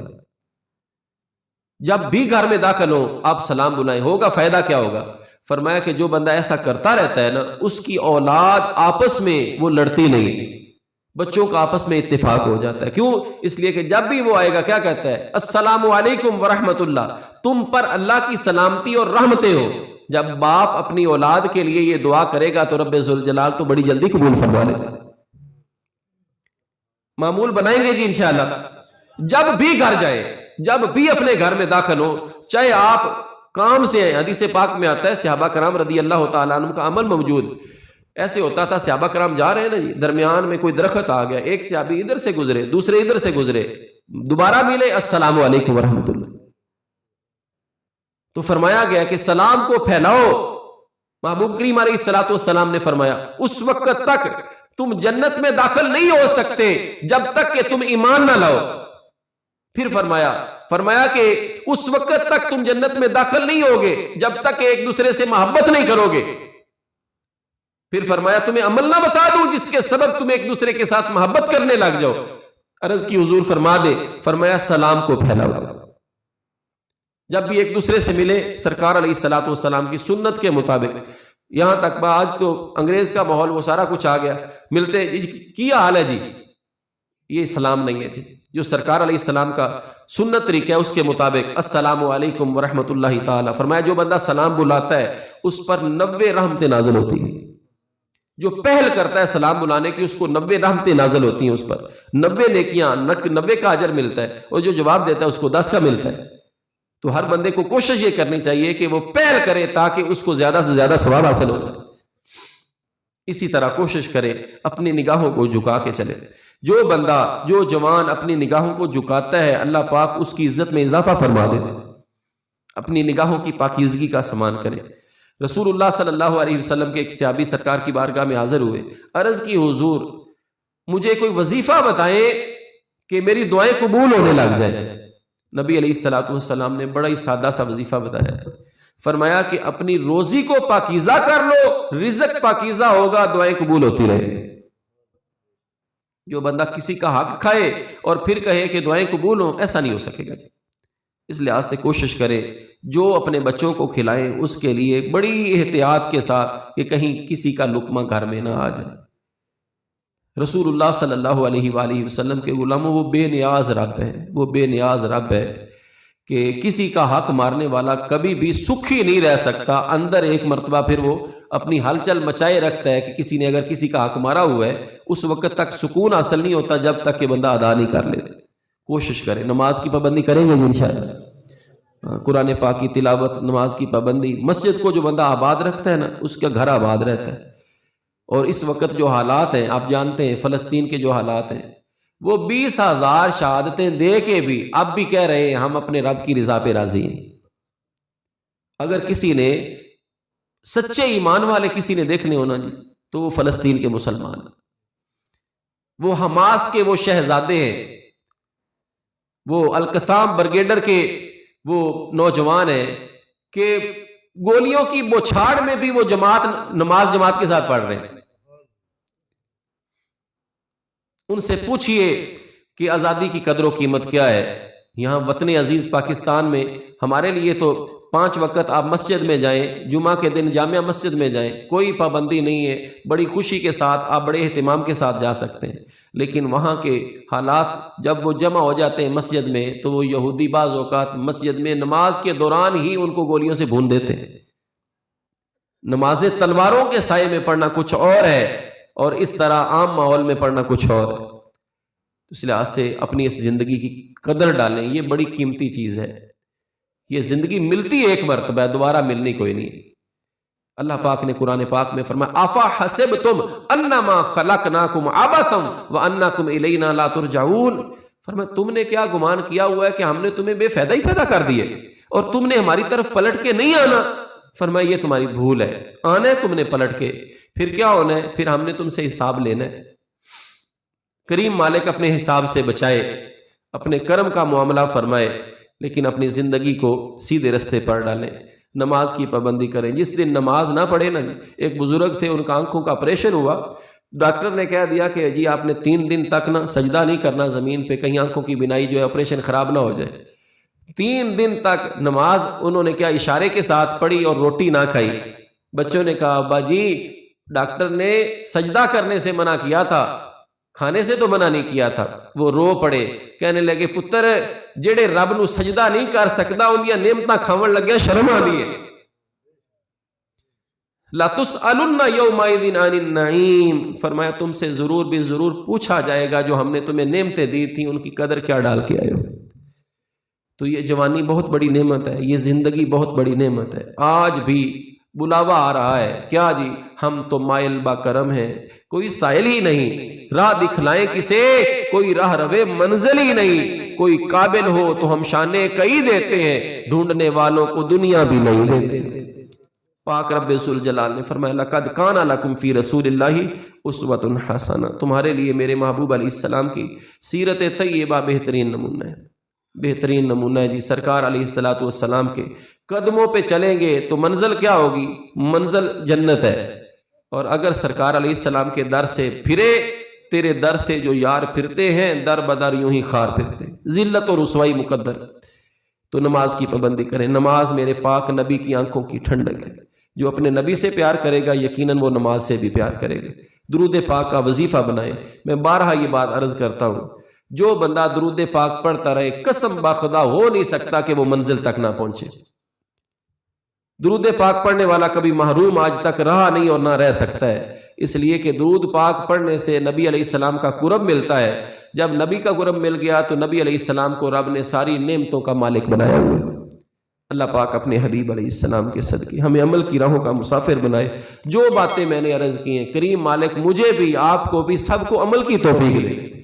جب بھی گھر میں داخل ہو آپ سلام بلائیں۔ ہوگا فائدہ کیا ہوگا؟ فرمایا کہ جو بندہ ایسا کرتا رہتا ہے نا، اس کی اولاد آپس میں وہ لڑتی نہیں، بچوں کا آپس میں اتفاق ہو جاتا ہے۔ کیوں؟ اس لیے کہ جب بھی وہ آئے گا کیا کہتا ہے؟ السلام علیکم ورحمت اللہ، تم پر اللہ کی سلامتی اور رحمتیں ہو۔ جب باپ اپنی اولاد کے لیے یہ دعا کرے گا تو رب ذوالجلال تو بڑی جلدی قبول فرما لے گا۔ معمول بنائیں گے جی انشاءاللہ۔ جب بھی گھر جائیں، جب بھی اپنے گھر میں داخل ہو، چاہے آپ کام سے ہیں، حدیث پاک میں آتا ہے صحابہ کرام رضی اللہ تعالیٰ عنہ کا عمل موجود، ایسے ہوتا تھا صحابہ کرام جا رہے ہیں نا جی، درمیان میں کوئی درخت آ گیا، ایک صحابی ادھر سے گزرے، دوسرے ادھر سے گزرے، دوبارہ ملے، السلام علیکم ورحمت اللہ، تو فرمایا گیا کہ سلام کو پھیلاؤ۔ محبوب کریم علیہ الصلوۃ والسلام نے فرمایا اس وقت تک تم جنت میں داخل نہیں ہو سکتے جب تک کہ تم ایمان نہ لاؤ۔ پھر فرمایا کہ اس وقت تک تم جنت میں داخل نہیں ہوگے جب تک کہ ایک دوسرے سے محبت نہیں کرو گے۔ پھر فرمایا تمہیں عمل نہ بتا دوں جس کے سبب تم ایک دوسرے کے ساتھ محبت کرنے لگ جاؤ؟ عرض کی حضور فرما دے، فرمایا سلام کو پھیلاؤ۔ جب بھی ایک دوسرے سے ملے سرکار علیہ الصلوۃ والسلام کی سنت کے مطابق، یہاں تک آج تو انگریز کا ماحول وہ سارا کچھ آ گیا، ملتے کی حال ہے جی، یہ اسلام نہیں ہے. جو سرکار علیہ السلام کا سنت طریقہ ہے اس کے مطابق السلام علیکم ورحمۃ اللہ تعالی، فرمایا جو بندہ سلام بلاتا ہے اس پر 90 رحمتیں نازل ہوتی ہیں. جو پہل کرتا ہے سلام بلانے کی اس کو 90 رحمتیں نازل ہوتی ہیں، اس پر 90 نیکیاں، 90 کا اجر ملتا ہے، اور جو جواب دیتا ہے اس کو 10 کا ملتا ہے. تو ہر بندے کو کوشش یہ کرنی چاہیے کہ وہ پہل کرے تاکہ اس کو زیادہ سے زیادہ ثواب حاصل ہو جائے. اسی طرح کوشش کرے اپنی نگاہوں کو جھکا کے چلے. جو بندہ، جو جوان اپنی نگاہوں کو جھکاتا ہے اللہ پاک اس کی عزت میں اضافہ فرما دیتے. اپنی نگاہوں کی پاکیزگی کا سامان کرے. رسول اللہ صلی اللہ علیہ وسلم کے ایک صحابی سرکار کی بارگاہ میں حاضر ہوئے، عرض کی حضور مجھے کوئی وظیفہ بتائیں کہ میری دعائیں قبول ہونے لگ جائیں. نبی علیہ الصلوۃ والسلام نے بڑا ہی سادہ سا وظیفہ بتایا، فرمایا کہ اپنی روزی کو پاکیزہ کر لو، رزق پاکیزہ ہوگا، دعائیں قبول ہوتی رہیں گی. جو بندہ کسی کا حق کھائے اور پھر کہے کہ دعائیں قبول ہوں، ایسا نہیں ہو سکے گا. اس لحاظ سے کوشش کرے جو اپنے بچوں کو کھلائے اس کے لیے بڑی احتیاط کے ساتھ کہ کہیں کسی کا لقمہ گھر میں نہ آ جائے. رسول اللہ صلی اللہ علیہ وآلہ وسلم کے غلاموں، وہ بے نیاز رب ہے، وہ بے نیاز رب ہے کہ کسی کا حق مارنے والا کبھی بھی سکھی نہیں رہ سکتا. اندر ایک مرتبہ پھر وہ اپنی ہلچل مچائے رکھتا ہے کہ کسی نے اگر کسی کا حق مارا ہوا ہے اس وقت تک سکون حاصل نہیں ہوتا جب تک کہ بندہ ادا نہیں کر لیتا. کوشش کرے، نماز کی پابندی کریں گے انشاءاللہ، قرآن پاک کی تلاوت، نماز کی پابندی. مسجد کو جو بندہ آباد رکھتا ہے نا اس کا گھر آباد رہتا ہے. اور اس وقت جو حالات ہیں آپ جانتے ہیں، فلسطین کے جو حالات ہیں، وہ 20,000 شہادتیں دے کے بھی اب بھی کہہ رہے ہیں ہم اپنے رب کی رضا پہ راضی ہیں. اگر کسی نے سچے ایمان والے کسی نے دیکھنے ہونا جی تو وہ فلسطین کے مسلمان، وہ حماس کے وہ شہزادے ہیں، وہ القسام برگیڈر کے وہ نوجوان ہیں کہ گولیوں کی بوچھاڑ میں بھی وہ نماز جماعت کے ساتھ پڑھ رہے ہیں. ان سے پوچھئے کہ آزادی کی قدر و قیمت کیا ہے. یہاں وطن عزیز پاکستان میں ہمارے لیے تو 5 وقت آپ مسجد میں جائیں، جمعہ کے دن جامعہ مسجد میں جائیں، کوئی پابندی نہیں ہے، بڑی خوشی کے ساتھ آپ بڑے اہتمام کے ساتھ جا سکتے ہیں. لیکن وہاں کے حالات جب وہ جمع ہو جاتے ہیں مسجد میں تو وہ یہودی بعض اوقات مسجد میں نماز کے دوران ہی ان کو گولیوں سے بھون دیتے ہیں. نماز تلواروں کے سائے میں پڑھنا کچھ اور ہے اور اس طرح عام ماحول میں پڑھنا کچھ اور ہے. تو اس لحاظ سے اپنی اس زندگی کی قدر ڈالیں، یہ بڑی قیمتی چیز ہے. یہ زندگی ملتی ایک مرتبہ، دوبارہ ملنی کوئی نہیں. اللہ پاک نے قرآن پاک میں فرمایا آفا حسبتم انما خلقناکم عبثا وانکم الینا لا ترجعون. فرمایا تم نے کیا گمان کیا ہوا ہے کہ ہم نے تمہیں بے فائدہ ہی پیدا کر دیے اور تم نے ہماری طرف پلٹ کے نہیں آنا. فرمایا یہ تمہاری بھول ہے، آنا ہے تم نے پلٹ کے، پھر کیا ہونا ہے، پھر ہم نے تم سے حساب لینا ہے. کریم مالک اپنے حساب سے بچائے، اپنے کرم کا معاملہ فرمائے، لیکن اپنی زندگی کو سیدھے رستے پر ڈالیں. نماز کی پابندی کریں. جس دن نماز نہ پڑھے نا، ایک بزرگ تھے ان کا آنکھوں کا آپریشن ہوا، ڈاکٹر نے کہہ دیا کہ جی آپ نے 3 دن تک نا سجدہ نہیں کرنا زمین پہ، کہیں آنکھوں کی بینائی جو ہے آپریشن خراب نہ ہو جائے. 3 دن تک نماز انہوں نے کیا اشارے کے ساتھ پڑھی اور روٹی نہ کھائی. بچوں نے کہا ابا جی ڈاکٹر نے سجدہ کرنے سے منع کیا تھا، کھانے سے تو منع نہیں کیا تھا. وہ رو پڑے، کہنے لگے پتر جڑے رب نو سجدہ نہیں کر سکدا اندیاں نعمتاں کھاون لگیا شرم آندی ہے. لا تسألن یومئذ عن النعیم. فرمایا تم سے ضرور بھی ضرور پوچھا جائے گا جو ہم نے تمہیں نعمتیں دی تھیں ان کی قدر کیا ڈال کے آئے ہو. تو یہ جوانی بہت بڑی نعمت ہے، یہ زندگی بہت بڑی نعمت ہے. آج بھی بلاوا آ رہا ہے، کیا جی ہم تو مائل با کرم ہیں، کوئی سائل ہی نہیں، راہ دکھلائیں کسے، کوئی راہ روے منزل ہی نہیں، کوئی قابل ہو تو ہم شانے کئی دیتے ہیں، ڈھونڈنے والوں کو دنیا بھی نہیں دیتے. پاک رب ذوالجلال نے فرمایا لقد کان لکم فی رسول اللہ اسوۃ حسنہ. تمہارے لیے میرے محبوب علیہ السلام کی سیرت طیبہ بہترین نمونہ ہے، بہترین نمونہ ہے جی. سرکار علیہ السلام کے قدموں پہ چلیں گے تو منزل کیا ہوگی؟ منزل جنت ہے. اور اگر سرکار علیہ السلام کے در سے پھرے، تیرے در سے جو یار پھرتے ہیں در بدر یوں ہی خار پھرتے، ذلت اور رسوائی مقدر. تو نماز کی پابندی کریں. نماز میرے پاک نبی کی آنکھوں کی ٹھنڈک ہے. جو اپنے نبی سے پیار کرے گا یقیناً وہ نماز سے بھی پیار کرے گا. درود پاک کا وظیفہ بنائیں. میں بارہا یہ بات عرض کرتا ہوں جو بندہ درود پاک پڑھتا رہے قسم باخدا ہو نہیں سکتا کہ وہ منزل تک نہ پہنچے۔ درود پاک پڑھنے والا کبھی محروم آج تک رہا نہیں اور نہ رہ سکتا ہے، اس لیے کہ درود پاک پڑھنے سے نبی علیہ السلام کا قرب ملتا ہے۔ جب نبی کا قرب مل گیا تو نبی علیہ السلام کو رب نے ساری نعمتوں کا مالک بنایا ہوا ہے۔ اللہ پاک اپنے حبیب علیہ السلام کے صدقے ہمیں عمل کی راہوں کا مسافر بنائے۔ جو باتیں میں نے عرض کی ہیں کریم مالک مجھے بھی آپ کو بھی سب کو عمل کی توفیق دے۔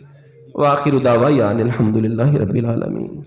وآخر دعوانا الحمدللہ رب العالمین۔